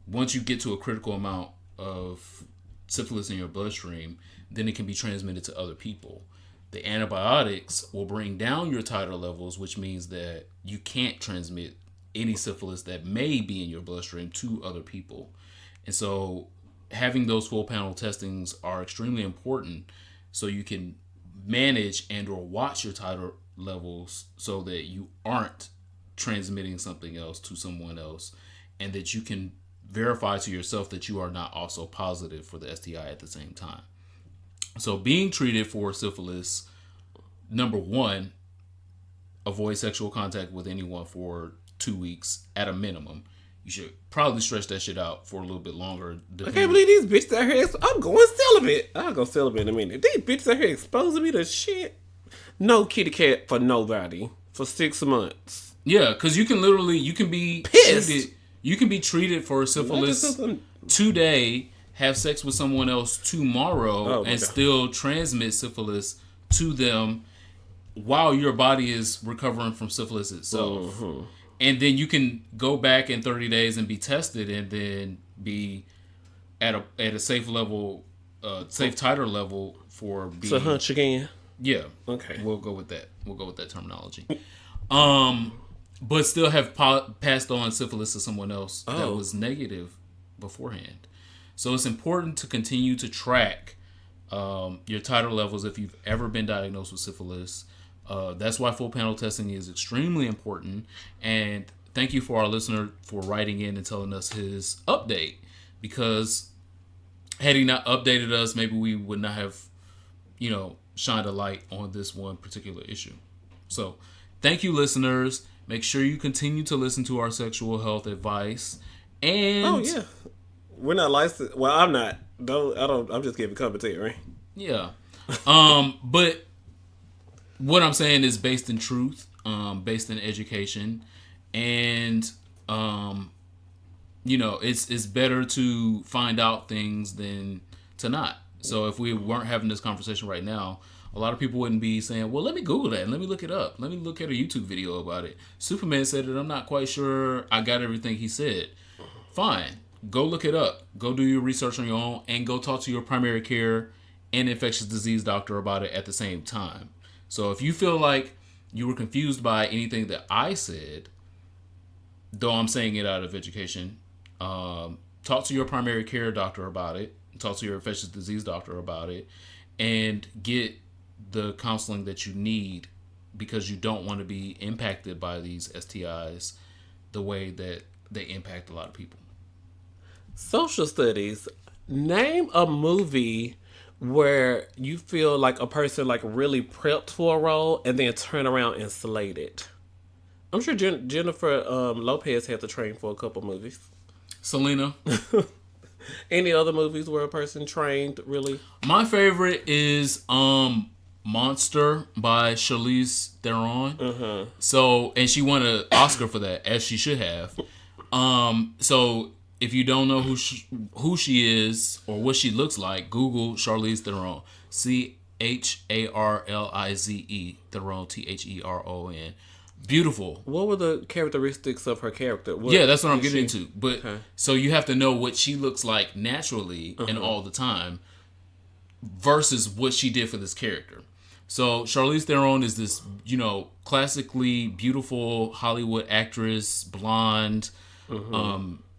once you get to a critical amount of syphilis in your bloodstream, then it can be transmitted to other people. The antibiotics will bring down your titer levels, which means that you can't transmit any syphilis that may be in your bloodstream to other people. And so having those full panel testings are extremely important so you can manage and or watch your titer levels so that you aren't transmitting something else to someone else, and that you can verify to yourself that you are not also positive for the STI at the same time. So being treated for syphilis, number 1, avoid sexual contact with anyone for 2 weeks at a minimum. You should probably stretch that shit out for a little bit longer. I can't believe these bitches out here. I'm going celibate. I'll go celibate in a minute. These bitches out here exposing me to shit. No kitty cat for nobody for 6 months. Yeah, because you can be pissed. Treated for syphilis today, have sex with someone else tomorrow, and still transmit syphilis to them while your body is recovering from syphilis itself. And then you can go back in 30 days and be tested and then be at a safe level, safe titer level for being... So hunch again? Yeah. Okay. We'll go with that. We'll go with that terminology. But still have passed on syphilis to someone else that was negative beforehand. So it's important to continue to track your titer levels if you've ever been diagnosed with syphilis. That's why full panel testing is extremely important. And thank you for our listener for writing in and telling us his update, because had he not updated us, maybe we would not have, shined a light on this one particular issue. So thank you, listeners. Make sure you continue to listen to our sexual health advice. And we're not licensed. Well, I'm not. I'm just giving commentary. Yeah. But what I'm saying is based in truth, based in education, and it's better to find out things than to not. So if we weren't having this conversation right now, a lot of people wouldn't be saying, well, let me Google that and let me look it up. Let me look at a YouTube video about it. Superman said it. I'm not quite sure I got everything he said. Fine. Go look it up. Go do your research on your own and go talk to your primary care and infectious disease doctor about it at the same time. So if you feel like you were confused by anything that I said, though I'm saying it out of education, talk to your primary care doctor about it. Talk to your infectious disease doctor about it, and get the counseling that you need, because you don't want to be impacted by these STIs the way that they impact a lot of people. Social studies. Name a movie where you feel like a person like really prepped for a role and then turn around and slayed it. I'm sure Jennifer Lopez had to train for a couple movies. Selena. Any other movies where a person trained really? My favorite is Monster by Charlize Theron. So, and she won an Oscar for that, as she should have. So if you don't know who she is or what she looks like, Google Charlize Theron. Charlize Theron, Theron. Beautiful. What were the characteristics of her character? Yeah, that's what I'm getting into. But so you have to know what she looks like naturally and all the time versus what she did for this character. So Charlize Theron is this, classically beautiful Hollywood actress, blonde,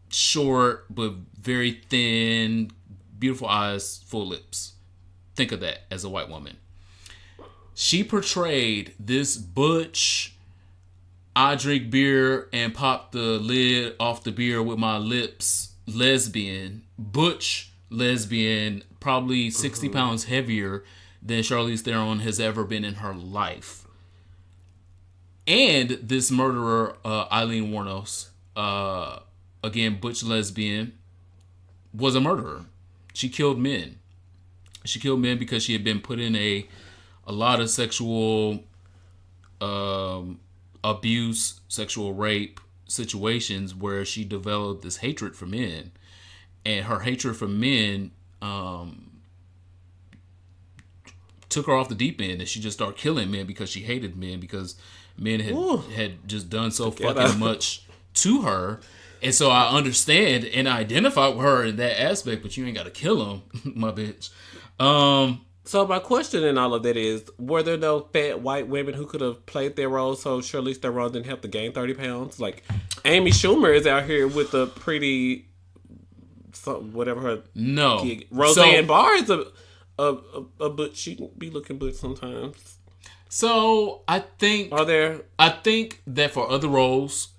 short but very thin, beautiful eyes, full lips. Think of that as a white woman. She portrayed this butch, I drink beer and pop the lid off the beer with my lips, butch lesbian, probably 60 pounds heavier than Charlize Theron has ever been in her life. And this murderer, Eileen Wuornos, again, butch lesbian, was a murderer. She killed men. She killed men because she had been put in a lot of sexual abuse, sexual rape situations where she developed this hatred for men. And her hatred for men took her off the deep end, and she just started killing men because she hated men, because men had just done so fucking much to her. And so I understand and identify with her in that aspect, but you ain't got to kill them, my bitch. So my question in all of that is, were there no fat white women who could have played their role so Charlize Theron didn't have to gain 30 pounds? Like, Amy Schumer is out here with a pretty, whatever her gig. Roseanne Barr is a butch. She can be looking butch sometimes. So I think that for other roles,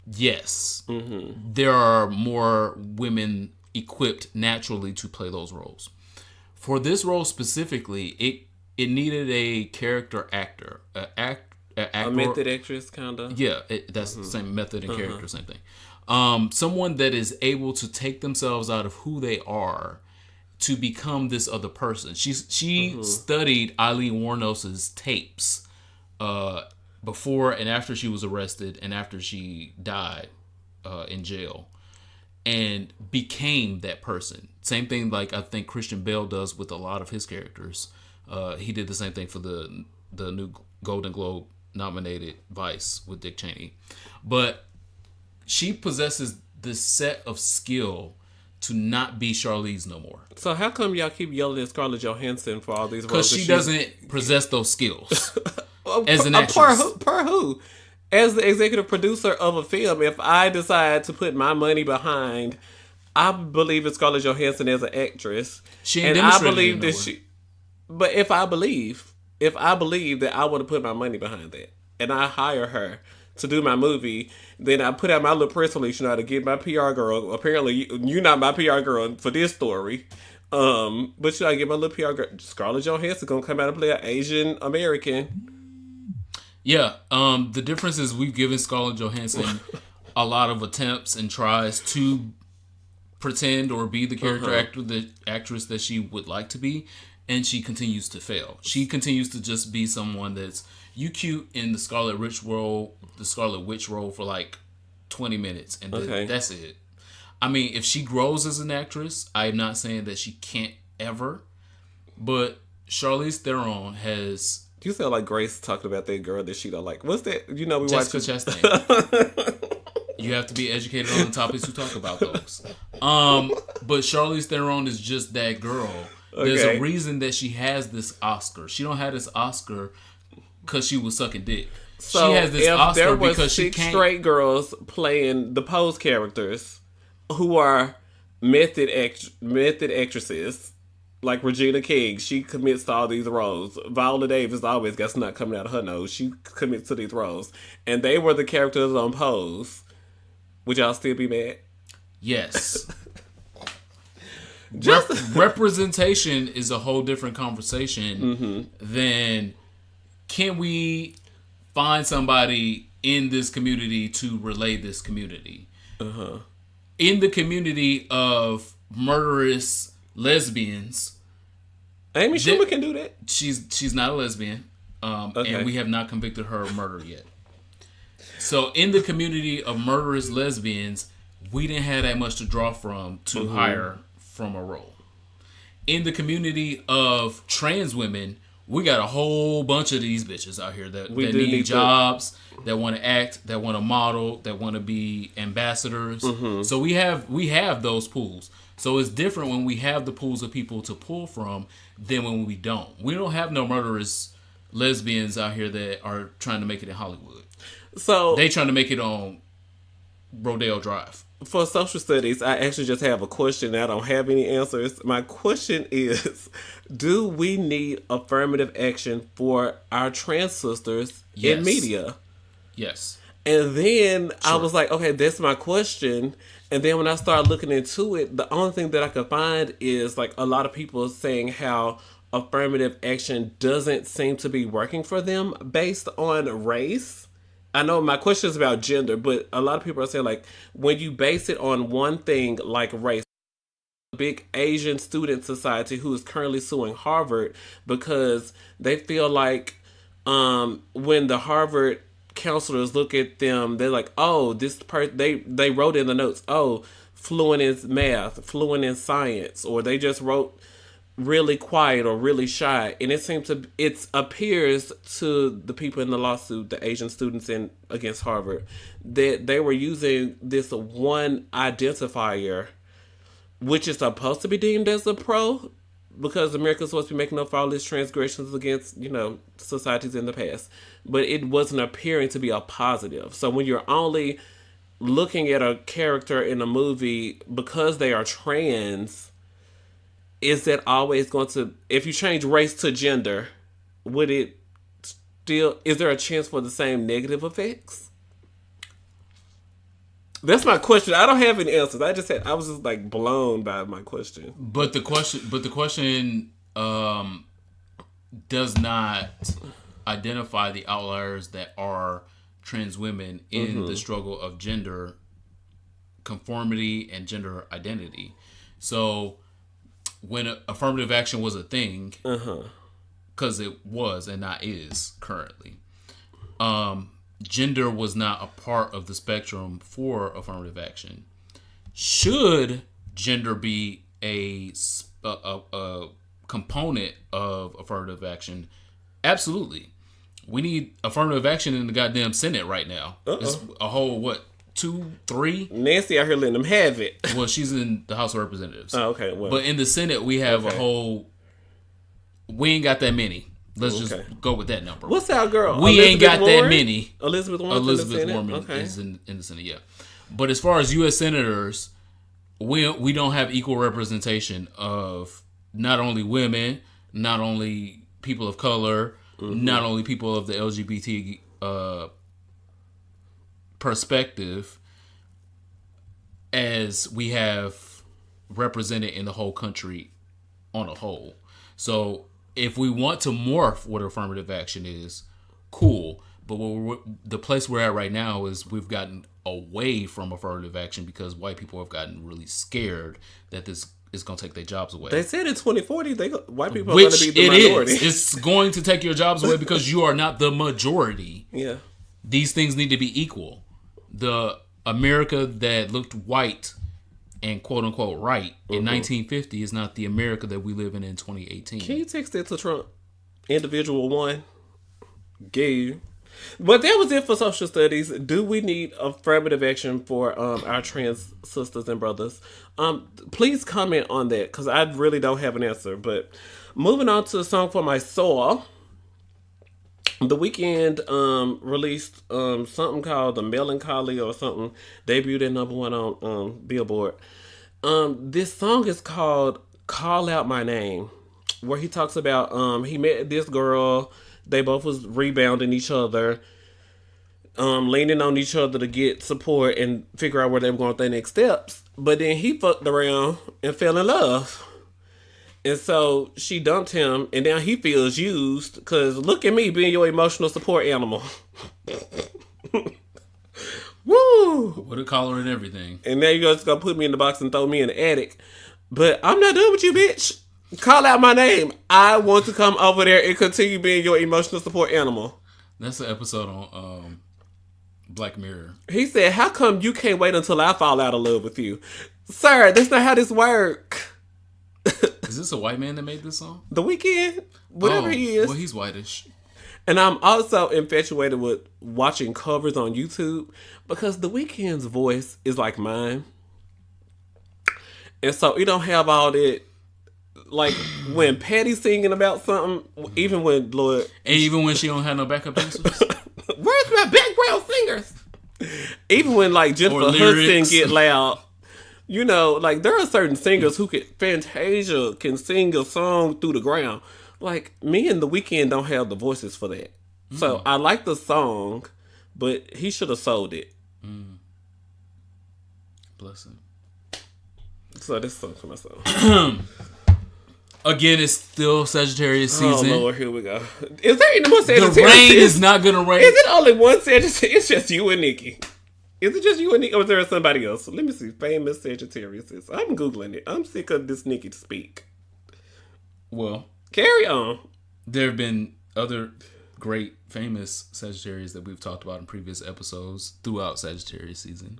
yes, there are more women equipped naturally to play those roles. For this role specifically, it needed a character actor, a method actress, kind of. Yeah, that's the same method and character, same thing. Someone that is able to take themselves out of who they are to become this other person. She studied Eileen Wuornos's tapes before and after she was arrested and after she died in jail, and became that person. Same thing like I think Christian Bale does with a lot of his characters. He did the same thing for the new Golden Globe nominated Vice with Dick Cheney. But she possesses this set of skill to not be Charlize no more. So how come y'all keep yelling at Scarlett Johansson for all these Because roles? she doesn't possess those skills as an actress. Per who? As the executive producer of a film, if I decide to put my money behind, I believe in Scarlett Johansson as an actress. But if I believe that I want to put my money behind that, and I hire her to do my movie, then I put out my little press release, to get my PR girl. Apparently, you're not my PR girl for this story. But I get my little PR girl. Scarlett Johansson gonna come out and play an Asian American. Yeah. The difference is we've given Scarlett Johansson a lot of attempts and tries to pretend or be the character actress that she would like to be, and she continues to fail. She continues to just be someone that's cute in the Scarlet Witch role for like 20 minutes, and that's it. I mean, if she grows as an actress, I'm not saying that she can't ever, but Charlize Theron has. You sound like Grace talking about that girl that she don't like. What's that? We Jessica Chastain. You have to be educated on the topics we talk about those. But Charlize Theron is just that girl. Okay. There's a reason that she has this Oscar. She don't have this Oscar because she was sucking dick. So she has this if Oscar there were because she six can't. straight girls playing the pose characters who are method actresses, like Regina King, she commits to all these roles. Viola Davis always got snot coming out of her nose. She commits to these roles. And they were the characters on Pose. Would y'all still be mad? Yes. Just Representation is a whole different conversation than can we find somebody in this community to relay this community. In the community of murderous lesbians, Amy Schumer can do that. She's not a lesbian, Okay. and we have not convicted her of murder yet. So in the community of murderous lesbians, we didn't have that much to draw from to hire from a role. In the community of trans women, we got a whole bunch of these bitches out here that need jobs, that want to act, that want to model, that want to be ambassadors. So we have those pools. So it's different when we have the pools of people to pull from than when we don't. We don't have no murderous lesbians out here that are trying to make it in Hollywood. So They trying to make it on Rodeo Drive. for social studies, I actually just have a question. I don't have any answers. My question is, do we need affirmative action for our trans sisters in Yes. media? Yes. And then I was like, okay, that's my question. And then when I started looking into it, the only thing that I could find is like a lot of people saying how affirmative action doesn't seem to be working for them based on race. I know my question is about gender, but a lot of people are saying like when you base it on one thing like race, a big Asian student society who is currently suing Harvard because they feel like when the Harvard counselors look at them, they're like, oh, they wrote in the notes, oh, fluent in math, fluent in science, or they just wrote really quiet or really shy. And it appears to the people in the lawsuit, the Asian students against Harvard, that they were using this one identifier, which is supposed to be deemed as a pro, because America's supposed to be making up for all these transgressions against, societies in the past. But it wasn't appearing to be a positive. So when you're only looking at a character in a movie because they are trans, is that always going to, if you change race to gender, would it still, is there a chance for the same negative effects? That's my question. I don't have any answers. I was just like blown by my question. But the question does not identify the outliers that are trans women in the struggle of gender conformity and gender identity. So when affirmative action was a thing, because it was and not is currently, gender was not a part of the spectrum for affirmative action. Should gender be a component of affirmative action? Absolutely. We need affirmative action in the goddamn Senate right now. It's a whole, 2, 3? Nancy out here letting them have it. Well, she's in the House of Representatives. Oh, okay. Well, but in the Senate, we have a whole... We ain't got that many. Let's just go with that number. What's our girl? We Elizabeth ain't got Warren? that many. Elizabeth Warren Is in the Senate, yeah. But as far as U.S. senators, we don't have equal representation of not only women, not only people of color, not only people of the LGBT perspective, as we have represented in the whole country on a whole. So if we want to morph what affirmative action is, cool. But the place we're at right now is we've gotten away from affirmative action because white people have gotten really scared that this is going to take their jobs away. They said in 2040, white people are going to be the minority. It's going to take your jobs away because you are not the majority. Yeah. These things need to be equal. The America that looked white and quote unquote right in 1950 is not the America that we live in 2018. Can you text it to Trump? Individual 1. Gay. But that was it for social studies. Do we need affirmative action for our trans sisters and brothers? Please comment on that because I really don't have an answer. But moving on to a song for my soul. The Weeknd released something called The Melancholy or something. Debuted at number one on Billboard. This song is called Call Out My Name, where he talks about he met this girl. They both was rebounding each other, leaning on each other to get support and figure out where they were going with their next steps. But then he fucked around and fell in love. And so she dumped him, and now he feels used because look at me being your emotional support animal. Woo! With a collar and everything. And now you're just going to put me in the box and throw me in the attic. But I'm not done with you, bitch. Call out my name. I want to come over there and continue being your emotional support animal. That's an episode on Black Mirror. He said, how come you can't wait until I fall out of love with you? Sir, that's not how this works. Is this a white man that made this song? The Weeknd, whatever he is. Well, he's whitish. And I'm also infatuated with watching covers on YouTube because The Weeknd's voice is like mine. And so it don't have all that, like when Patty's singing about something, even when Lord... And even when she don't have no backup dancers? Where's my background singers? Even when like Jennifer Hudson get loud. You know, like there are certain singers who Fantasia can sing a song through the ground. Like me and The Weeknd don't have the voices for that. So I like the song, but he should have sold it. Bless him. So this song for myself. Again, it's still Sagittarius season. Oh Lord, here we go. Is there any more Sagittarius? The rain is not gonna rain. Is it only one Sagittarius? It's just you and Nikki. Is it just you and Nikki, or is there somebody else? Let me see. Famous Sagittarius. I'm Googling it. I'm sick of this Nikki to speak. Well, carry on. There have been other great famous Sagittarius that we've talked about in previous episodes throughout Sagittarius season.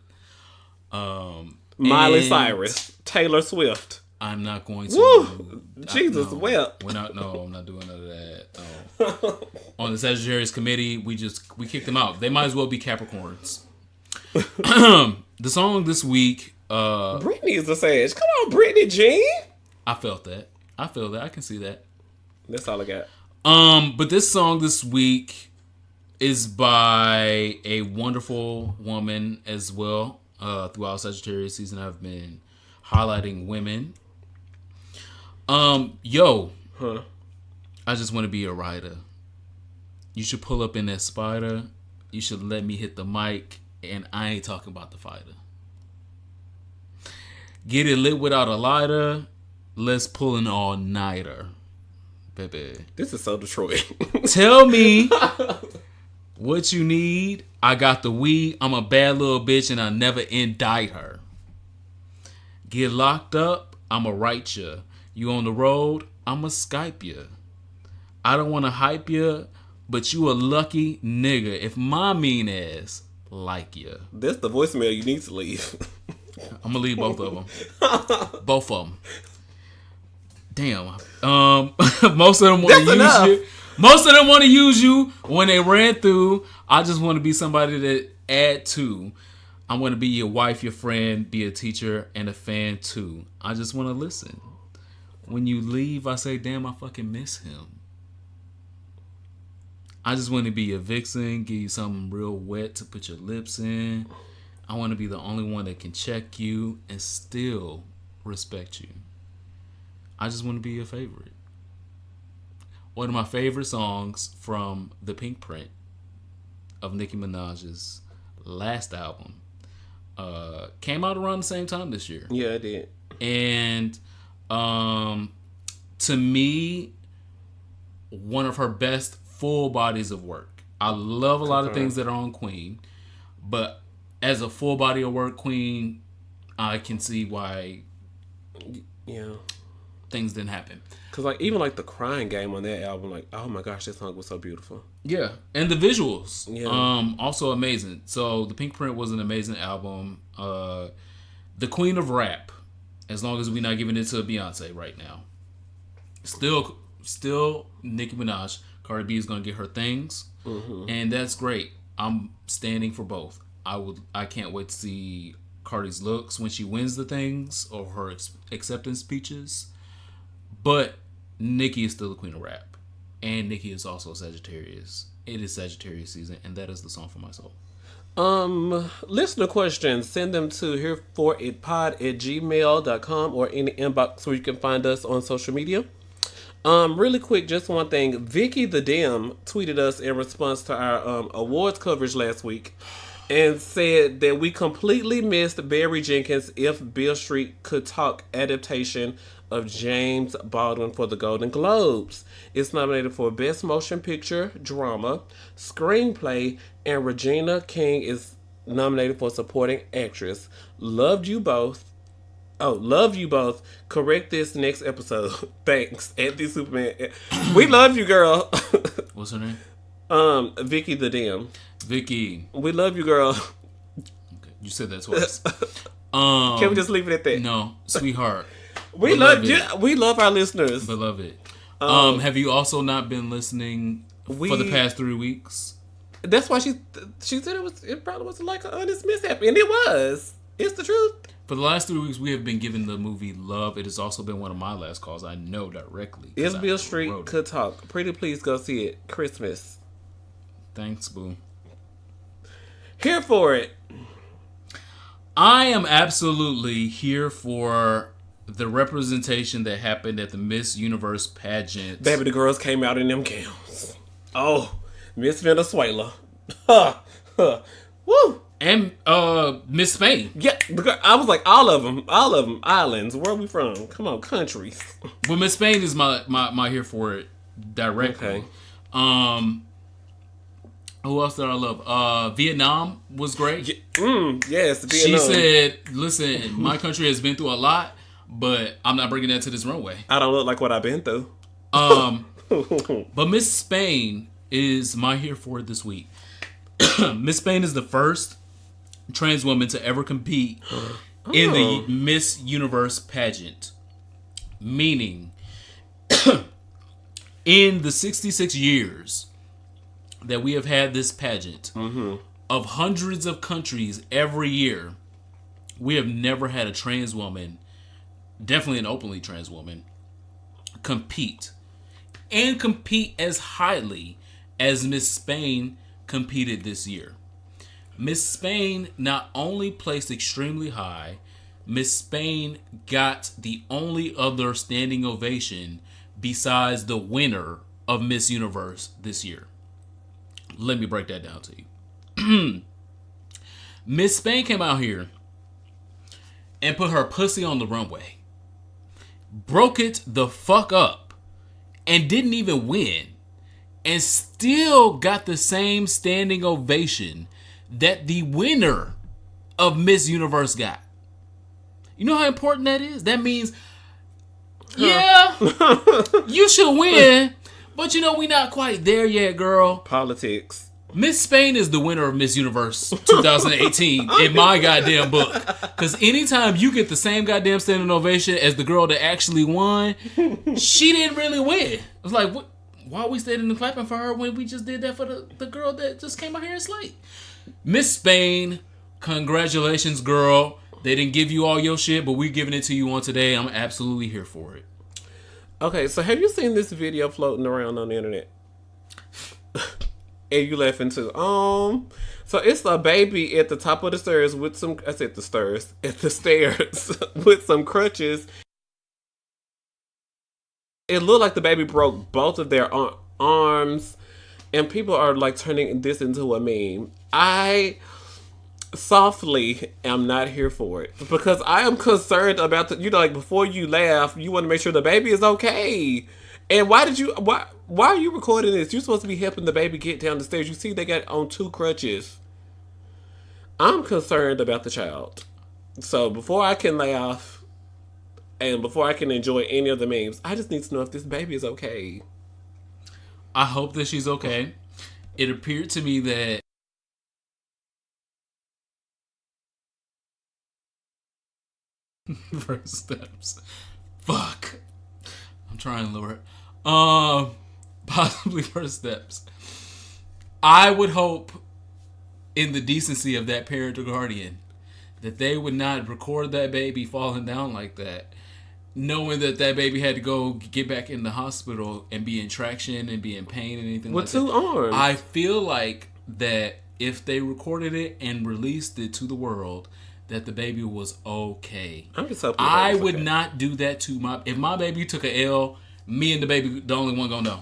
Miley Cyrus, Taylor Swift. I'm not going to. Woo! Jesus wept. I'm not doing none of that. No. On the Sagittarius committee, we kicked them out. They might as well be Capricorns. The song this week. Brittany is a Sag. Come on, Brittany Jean. I felt that. I feel that. I can see that. That's all I got. But this song this week is by a wonderful woman as well. Throughout Sagittarius season, I've been highlighting women. I just want to be a writer. You should pull up in that spider. You should let me hit the mic, and I ain't talking about the fighter. Get it lit without a lighter. Let's pull an all-nighter, baby. This is so Detroit. Tell me what you need. I got the weed. I'm a bad little bitch, and I never indict her. Get locked up. I'ma write you. You on the road. I'ma Skype you. I don't want to hype you, but you a lucky nigga if my mean ass like you. That's the voicemail you need to leave. I'm gonna leave both of them. Both of them. Damn. Most of them want to use you. Most of them want to use you when they ran through. I just want to be somebody that add to. I want to be your wife, your friend, be a teacher, and a fan too. I just want to listen. When you leave, I say, damn, I fucking miss him. I just want to be your vixen, give you something real wet to put your lips in. I want to be the only one that can check you and still respect you. I just want to be your favorite. One of my favorite songs from the Pink Print of Nicki Minaj's last album came out around the same time this year. Yeah, it did. And to me, one of her best full bodies of work. I love a lot of things that are on Queen, but as a full body of work Queen, I can see why things didn't happen. Cause like even like the Crying Game on that album, like oh my gosh, that song was so beautiful. Yeah, and the visuals, also amazing. So the Pink Print was an amazing album. The Queen of Rap, as long as we're not giving it to Beyonce right now. Still Nicki Minaj. Cardi B is gonna get her things, and that's great. I'm standing for both. I can't wait to see Cardi's looks when she wins the things or her acceptance speeches. But Nicki is still the Queen of Rap, and Nicki is also Sagittarius, It is Sagittarius season, and that is the song for my soul. Listener questions, send them to hereforitpod@gmail.com or any inbox where you can find us on social media. Really quick, just one thing. Vicky the Dim tweeted us in response to our awards coverage last week and said that we completely missed Barry Jenkins' If Beale Street Could Talk adaptation of James Baldwin for the Golden Globes. It's nominated for Best Motion Picture, Drama, Screenplay, and Regina King is nominated for Supporting Actress. Loved you both. Oh, love you both. Correct this next episode. Thanks, Anthony Superman. We love you, girl. What's her name? Vicky the Dim. Vicky. We love you, girl. Okay, you said that twice. Can we just leave it at that? No, sweetheart. We love you. We love our listeners. Beloved. Have you also not been listening for the past 3 weeks? That's why she said it probably was like an honest mishap, and it was. It's the truth. For the last 3 weeks, we have been giving the movie love. It has also been one of my last calls. I know directly. If Beale Street Could Talk. Pretty please go see it. Christmas. Thanks, boo. Here for it. I am absolutely here for the representation that happened at the Miss Universe pageant. Baby, the girls came out in them gowns. Oh, Miss Venezuela. Ha, ha. Woo. And Miss Spain. Yeah, I was like, all of them, islands. Where are we from? Come on, countries. Well, Miss Spain is my here for it directly. Okay. Who else did I love? Vietnam was great. Yes, Vietnam. She said, listen, my country has been through a lot, but I'm not bringing that to this runway. I don't look like what I've been through. But Miss Spain is my here for it this week. Miss Spain is the first trans woman to ever compete in the Miss Universe pageant. Meaning, in the 66 years that we have had this pageant, of hundreds of countries every year, we have never had a trans woman, definitely an openly trans woman, compete. And compete as highly as Miss Spain competed this year. Miss Spain not only placed extremely high, Miss Spain got the only other standing ovation besides the winner of Miss Universe this year. Let me break that down to you. Miss Spain came out here and put her pussy on the runway, broke it the fuck up, and didn't even win, and still got the same standing ovation that the winner of Miss Universe got. You know how important that is? That means, yeah, you should win, but you know we not quite there yet, girl. Politics. Miss Spain is the winner of Miss Universe 2018 in my goddamn book. Because anytime you get the same goddamn standing ovation as the girl that actually won, she didn't really win. I was like, what? Why are we standing and clapping for her when we just did that for the girl that just came out here and slayed? Miss Spain, congratulations, girl. They didn't give you all your shit, but we're giving it to you on today. I'm absolutely here for it. Okay, so have you seen this video floating around on the internet? And you laughing too. So it's a baby at the top of the stairs with some, I said the stairs, at the stairs with some crutches. It looked like the baby broke both of their arms, and people are like turning this into a meme. I softly am not here for it because I am concerned about like before you laugh, you want to make sure the baby is okay. And why are you recording this? You're supposed to be helping the baby get down the stairs. You see they got on 2 crutches. I'm concerned about the child. So before I can laugh and before I can enjoy any of the memes, I just need to know if this baby is okay. I hope that she's okay. It appeared to me that first steps. Fuck. I'm trying, Lord. Possibly first steps. I would hope, in the decency of that parent or guardian, that they would not record that baby falling down like that. knowing that baby had to go get back in the hospital and be in traction and be in pain and anything with like that. 2 arms. I feel like that if they recorded it and released it to the world, that the baby was okay. I'm just hoping I would not do that to if my baby took an L, me and the baby the only one gonna know.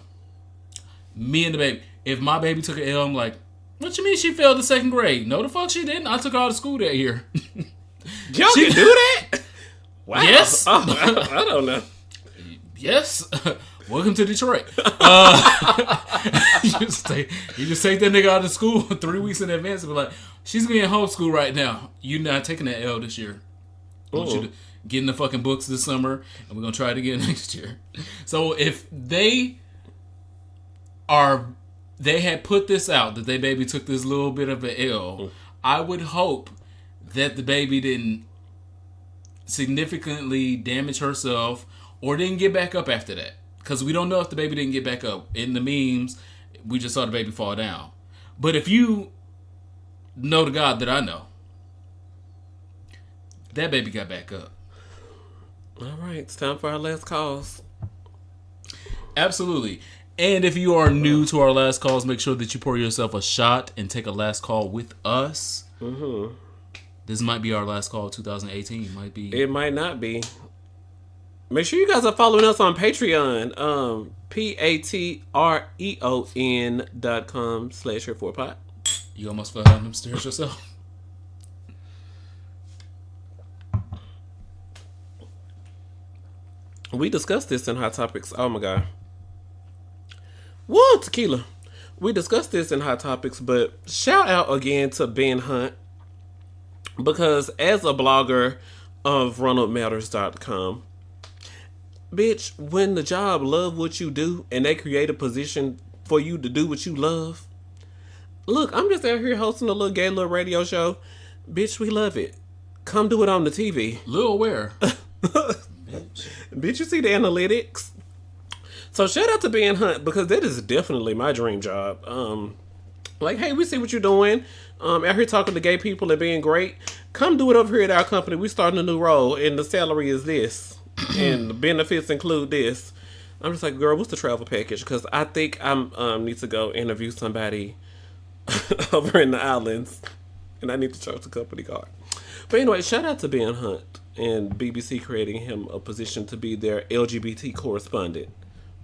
Me and the baby. If my baby took an L, I'm like, what you mean she failed the 2nd grade? No, the fuck she didn't. I took her out of school that year. Y'all can do that? Wow. Yes. Oh, I don't know. Yes. Welcome to Detroit. You just take that nigga out of school 3 weeks in advance and be like, she's gonna be in homeschool right now. You're not taking that L this year. I want you to get in the fucking books this summer, and we're gonna try it again next year. So if they had put this out that they baby took this little bit of an L, I would hope that the baby didn't significantly damage herself or didn't get back up after that. Because we don't know if the baby didn't get back up. In the memes, we just saw the baby fall down. But if you know the God that I know, that baby got back up. All right, it's time for our last calls. Absolutely. And if you are new to our last calls, make sure that you pour yourself a shot and take a last call with us. Mm-hmm. This might be our last call of 2018. It might not be. Make sure you guys are following us on Patreon. patreon.com/herforpot. You almost fell down them stairs yourself. We discussed this in Hot Topics. Oh my God. Whoa, tequila. We discussed this in Hot Topics, but shout out again to Ben Hunt. Because as a blogger of RunUpMatters.com, bitch, when the job love what you do and they create a position for you to do what you love, look, I'm just out here hosting a little gay little radio show. Bitch, we love it. Come do it on the TV. Little where? Bitch, you see the analytics? So shout out to Ben Hunt, because that is definitely my dream job. Like, hey, we see what you're doing. Out here talking to gay people and being great. Come do it over here at our company. We starting a new role, and the salary is this, and the benefits include this. I'm just like, girl, what's the travel package? Because I think I need to go interview somebody over in the islands, and I need to charge the company card. But anyway, shout out to Ben Hunt and BBC creating him a position to be their LGBT correspondent.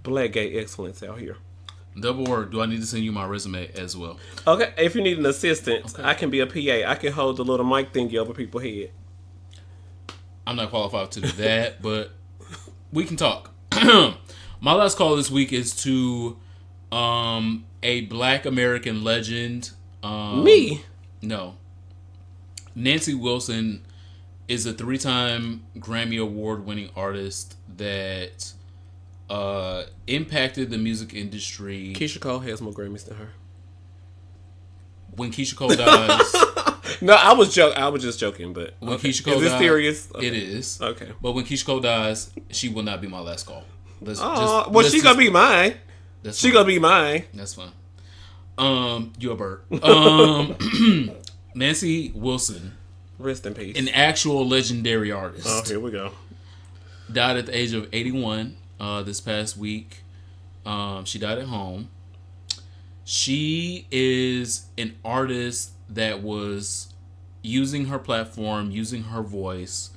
Black gay excellence out here. Double work. Do I need to send you my resume as well? Okay, if you need an assistant, okay. I can be a PA. I can hold the little mic thingy over people's head. I'm not qualified to do that, but we can talk. My last call this week is to a Black American legend. Me? No. Nancy Wilson is a 3-time Grammy Award-winning artist that impacted the music industry. Keisha Cole has more Grammys than her. When Keisha Cole dies... No, I was just joking, but... When Keisha Cole is this dies, serious? Okay. It is. Okay. But when Keisha Cole dies, she will not be my last call. She gonna be mine. She gonna be mine. That's fine. You're a bird. Nancy Wilson. Rest in peace. An actual legendary artist. Oh, here we go. Died at the age of 81 this past week. She died at home. She is an artist that was using her platform, using her voice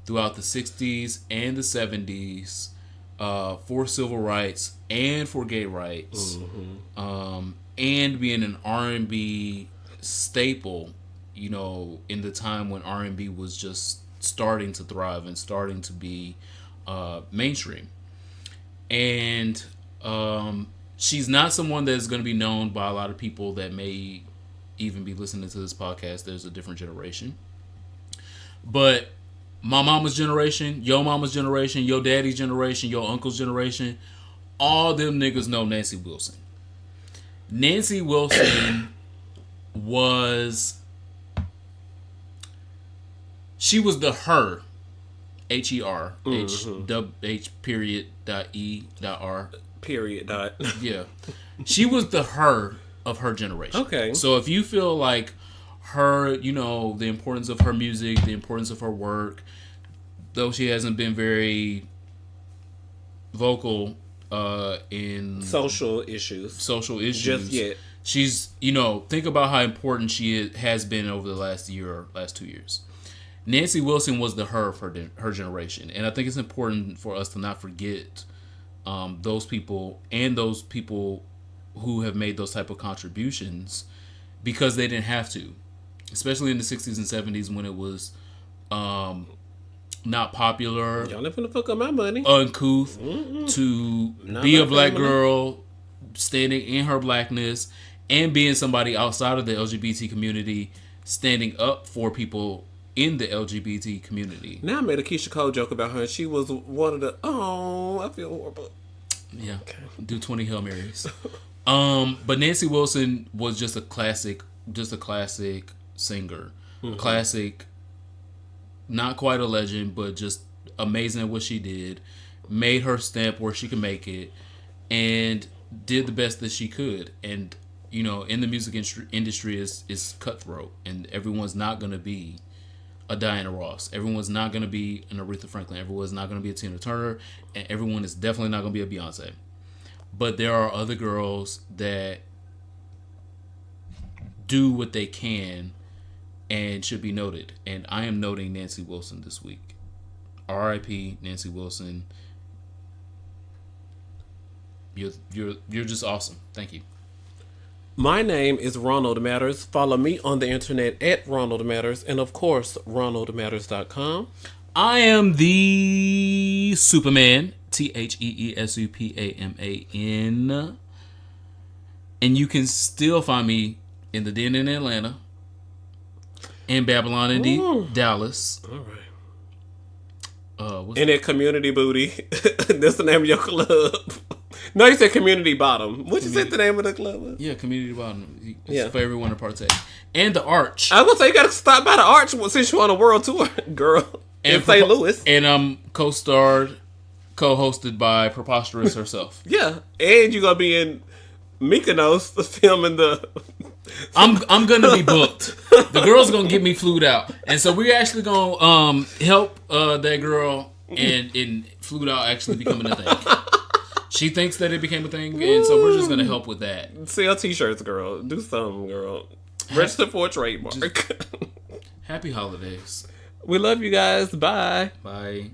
throughout the 60s and the 70s for civil rights and for gay rights. Mm-hmm. And being an R&B staple, you know, in the time when R&B was just starting to thrive and starting to be mainstream. And she's not someone that's going to be known by a lot of people that may even be listening to this podcast. There's a different generation. But my mama's generation, your mama's generation, your daddy's generation, your uncle's generation, all them niggas know Nancy Wilson. Nancy Wilson she was the her, H-E-R, H period dot E dot R. Period dot. Yeah. She was the her of her generation. Okay. So if you feel like her, you know, the importance of her music, the importance of her work, though she hasn't been very vocal in social issues. Just yet. She's, think about how important has been over the last 2 years. Nancy Wilson was the her of her generation. And I think it's important for us to not forget those people and those people who have made those type of contributions because they didn't have to. Especially in the 60s and 70s when it was not popular. Y'all never finna fuck up my money. Uncouth to not be a black girl standing in her blackness and being somebody outside of the LGBT community standing up for people in the LGBT community. Now I made a Keisha Cole joke about her and she was one of the I feel horrible. Yeah. Okay. Do 20 Hail Marys. But Nancy Wilson was just a classic singer. A classic, not quite a legend, but just amazing at what she did. Made her stamp where she could make it and did the best that she could. And, in the music industry is cutthroat and everyone's not going to be a Diana Ross. Everyone's not going to be an Aretha Franklin. Everyone's not going to be a Tina Turner. And everyone is definitely not going to be a Beyonce. But there are other girls that do what they can and should be noted. And I am noting Nancy Wilson this week. R.I.P. Nancy Wilson. You're just awesome. Thank you. My name is Ronald Matters. Follow me on the internet at Ronald Matters and of course RonaldMatters.com. I am the Superman, TheeSupaman, and you can still find me in the Den in Atlanta, in Babylon Indy, Dallas. All right. And at Community Booty, that's the name of your club. No, you said Community Bottom. What you said the name of the club was? Yeah, Community Bottom. It's for everyone to partake. And the Arch. I was gonna say you gotta stop by the Arch since you're on a world tour, girl. In St. Louis. And I'm co-hosted by Preposterous herself. Yeah, and you're gonna be in Mykonos filming the. I'm gonna be booked. The girl's gonna get me flued out, and so we're actually gonna help that girl and flued out actually becoming a thing. She thinks that it became a thing, and so we're just gonna help with that. Sell t-shirts, girl. Do something, girl. Register for a trademark. Happy holidays. We love you guys. Bye. Bye.